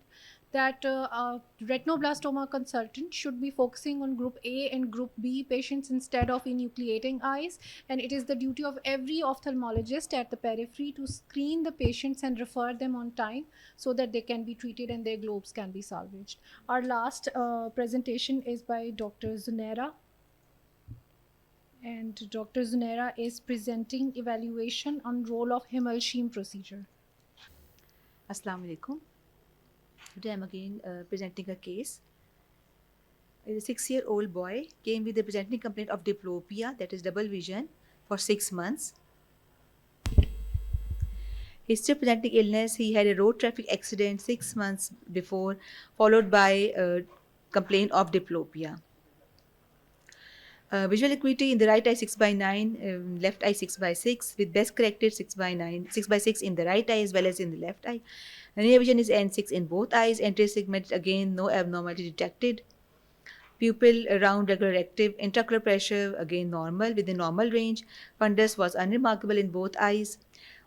that retinoblastoma consultant should be focusing on group A and group B patients instead of enucleating eyes, and it is the duty of every ophthalmologist at the periphery to screen the patients and refer them on time so that they can be treated and their globes can be salvaged. Our last presentation is by Dr. Zunaira, and Dr. Zunaira is presenting evaluation on role of Himalshim procedure. Assalamu alaikum. Today I'm again presenting a case. A 6-year-old boy came with a presenting complaint of diplopia, that is double vision, for 6 months. History of presenting illness: he had a road traffic accident 6 months before, followed by a complaint of diplopia. Visual acuity in the right eye 6/9, left eye 6/6, with best corrected 6/6 in the right eye as well as in the left eye. Near vision is N6 in both eyes. Anterior segment, again no abnormality detected. Pupil round, regular active. Intraocular pressure again normal, within normal range. Fundus was unremarkable in both eyes.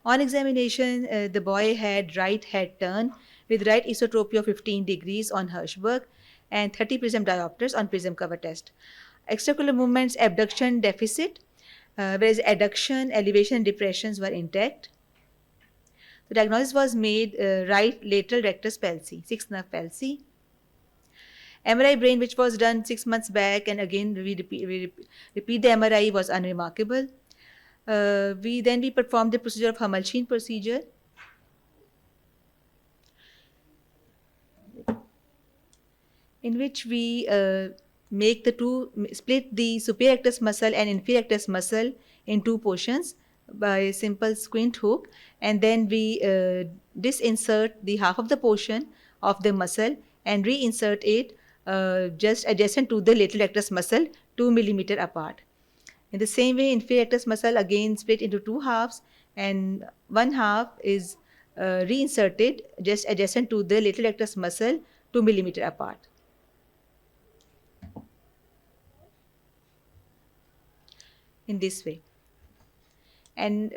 On examination, the boy had right head turn with right esotropia of 15 degrees on Hirschberg and 30 prism diopters on prism cover test. Extraocular movements, abduction deficit, whereas adduction, elevation and depressions were intact. The diagnosis was made right lateral rectus palsy, 6th nerve palsy. MRI brain, which was done 6 months back, and again we repeat the MRI, was unremarkable. We performed the procedure of Himalshim procedure. In which we split the superior rectus muscle and inferior rectus muscle in 2 portions. by simple squint hook, and then we disinsert the half of the portion of the muscle and reinsert it just adjacent to the lateral rectus muscle 2 millimeter apart. In the same way, inferior rectus muscle again split into two halves, and one half is reinserted just adjacent to the lateral rectus muscle 2 millimeter apart. In this way. And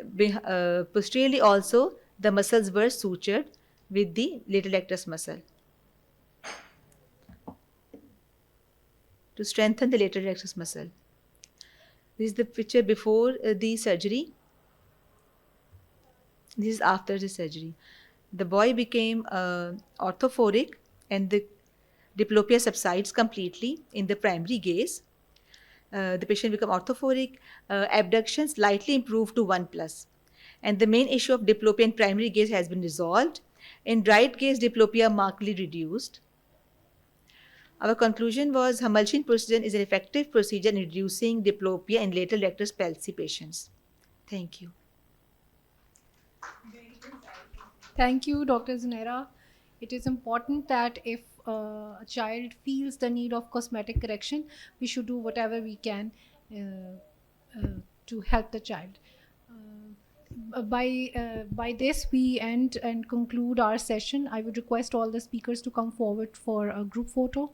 posteriorly also, the muscles were sutured with the lateral rectus muscle to strengthen the lateral rectus muscle. This is the picture before the surgery. This is after the surgery. The boy became orthophoric and the diplopia subsides completely in the primary gaze. The patient became orthophoric, abduction slightly improved to 1+. And the main issue of diplopia in primary gaze has been resolved. In right gaze, diplopia markedly reduced. Our conclusion was Humulcine procedure is an effective procedure in reducing diplopia in lateral rectus palsy patients. Thank you. Thank you, Dr. Zunaira. It is important that if a child feels the need of cosmetic correction, we should do whatever we can to help the child. By this, we end and conclude our session. I would request all the speakers to come forward for a group photo.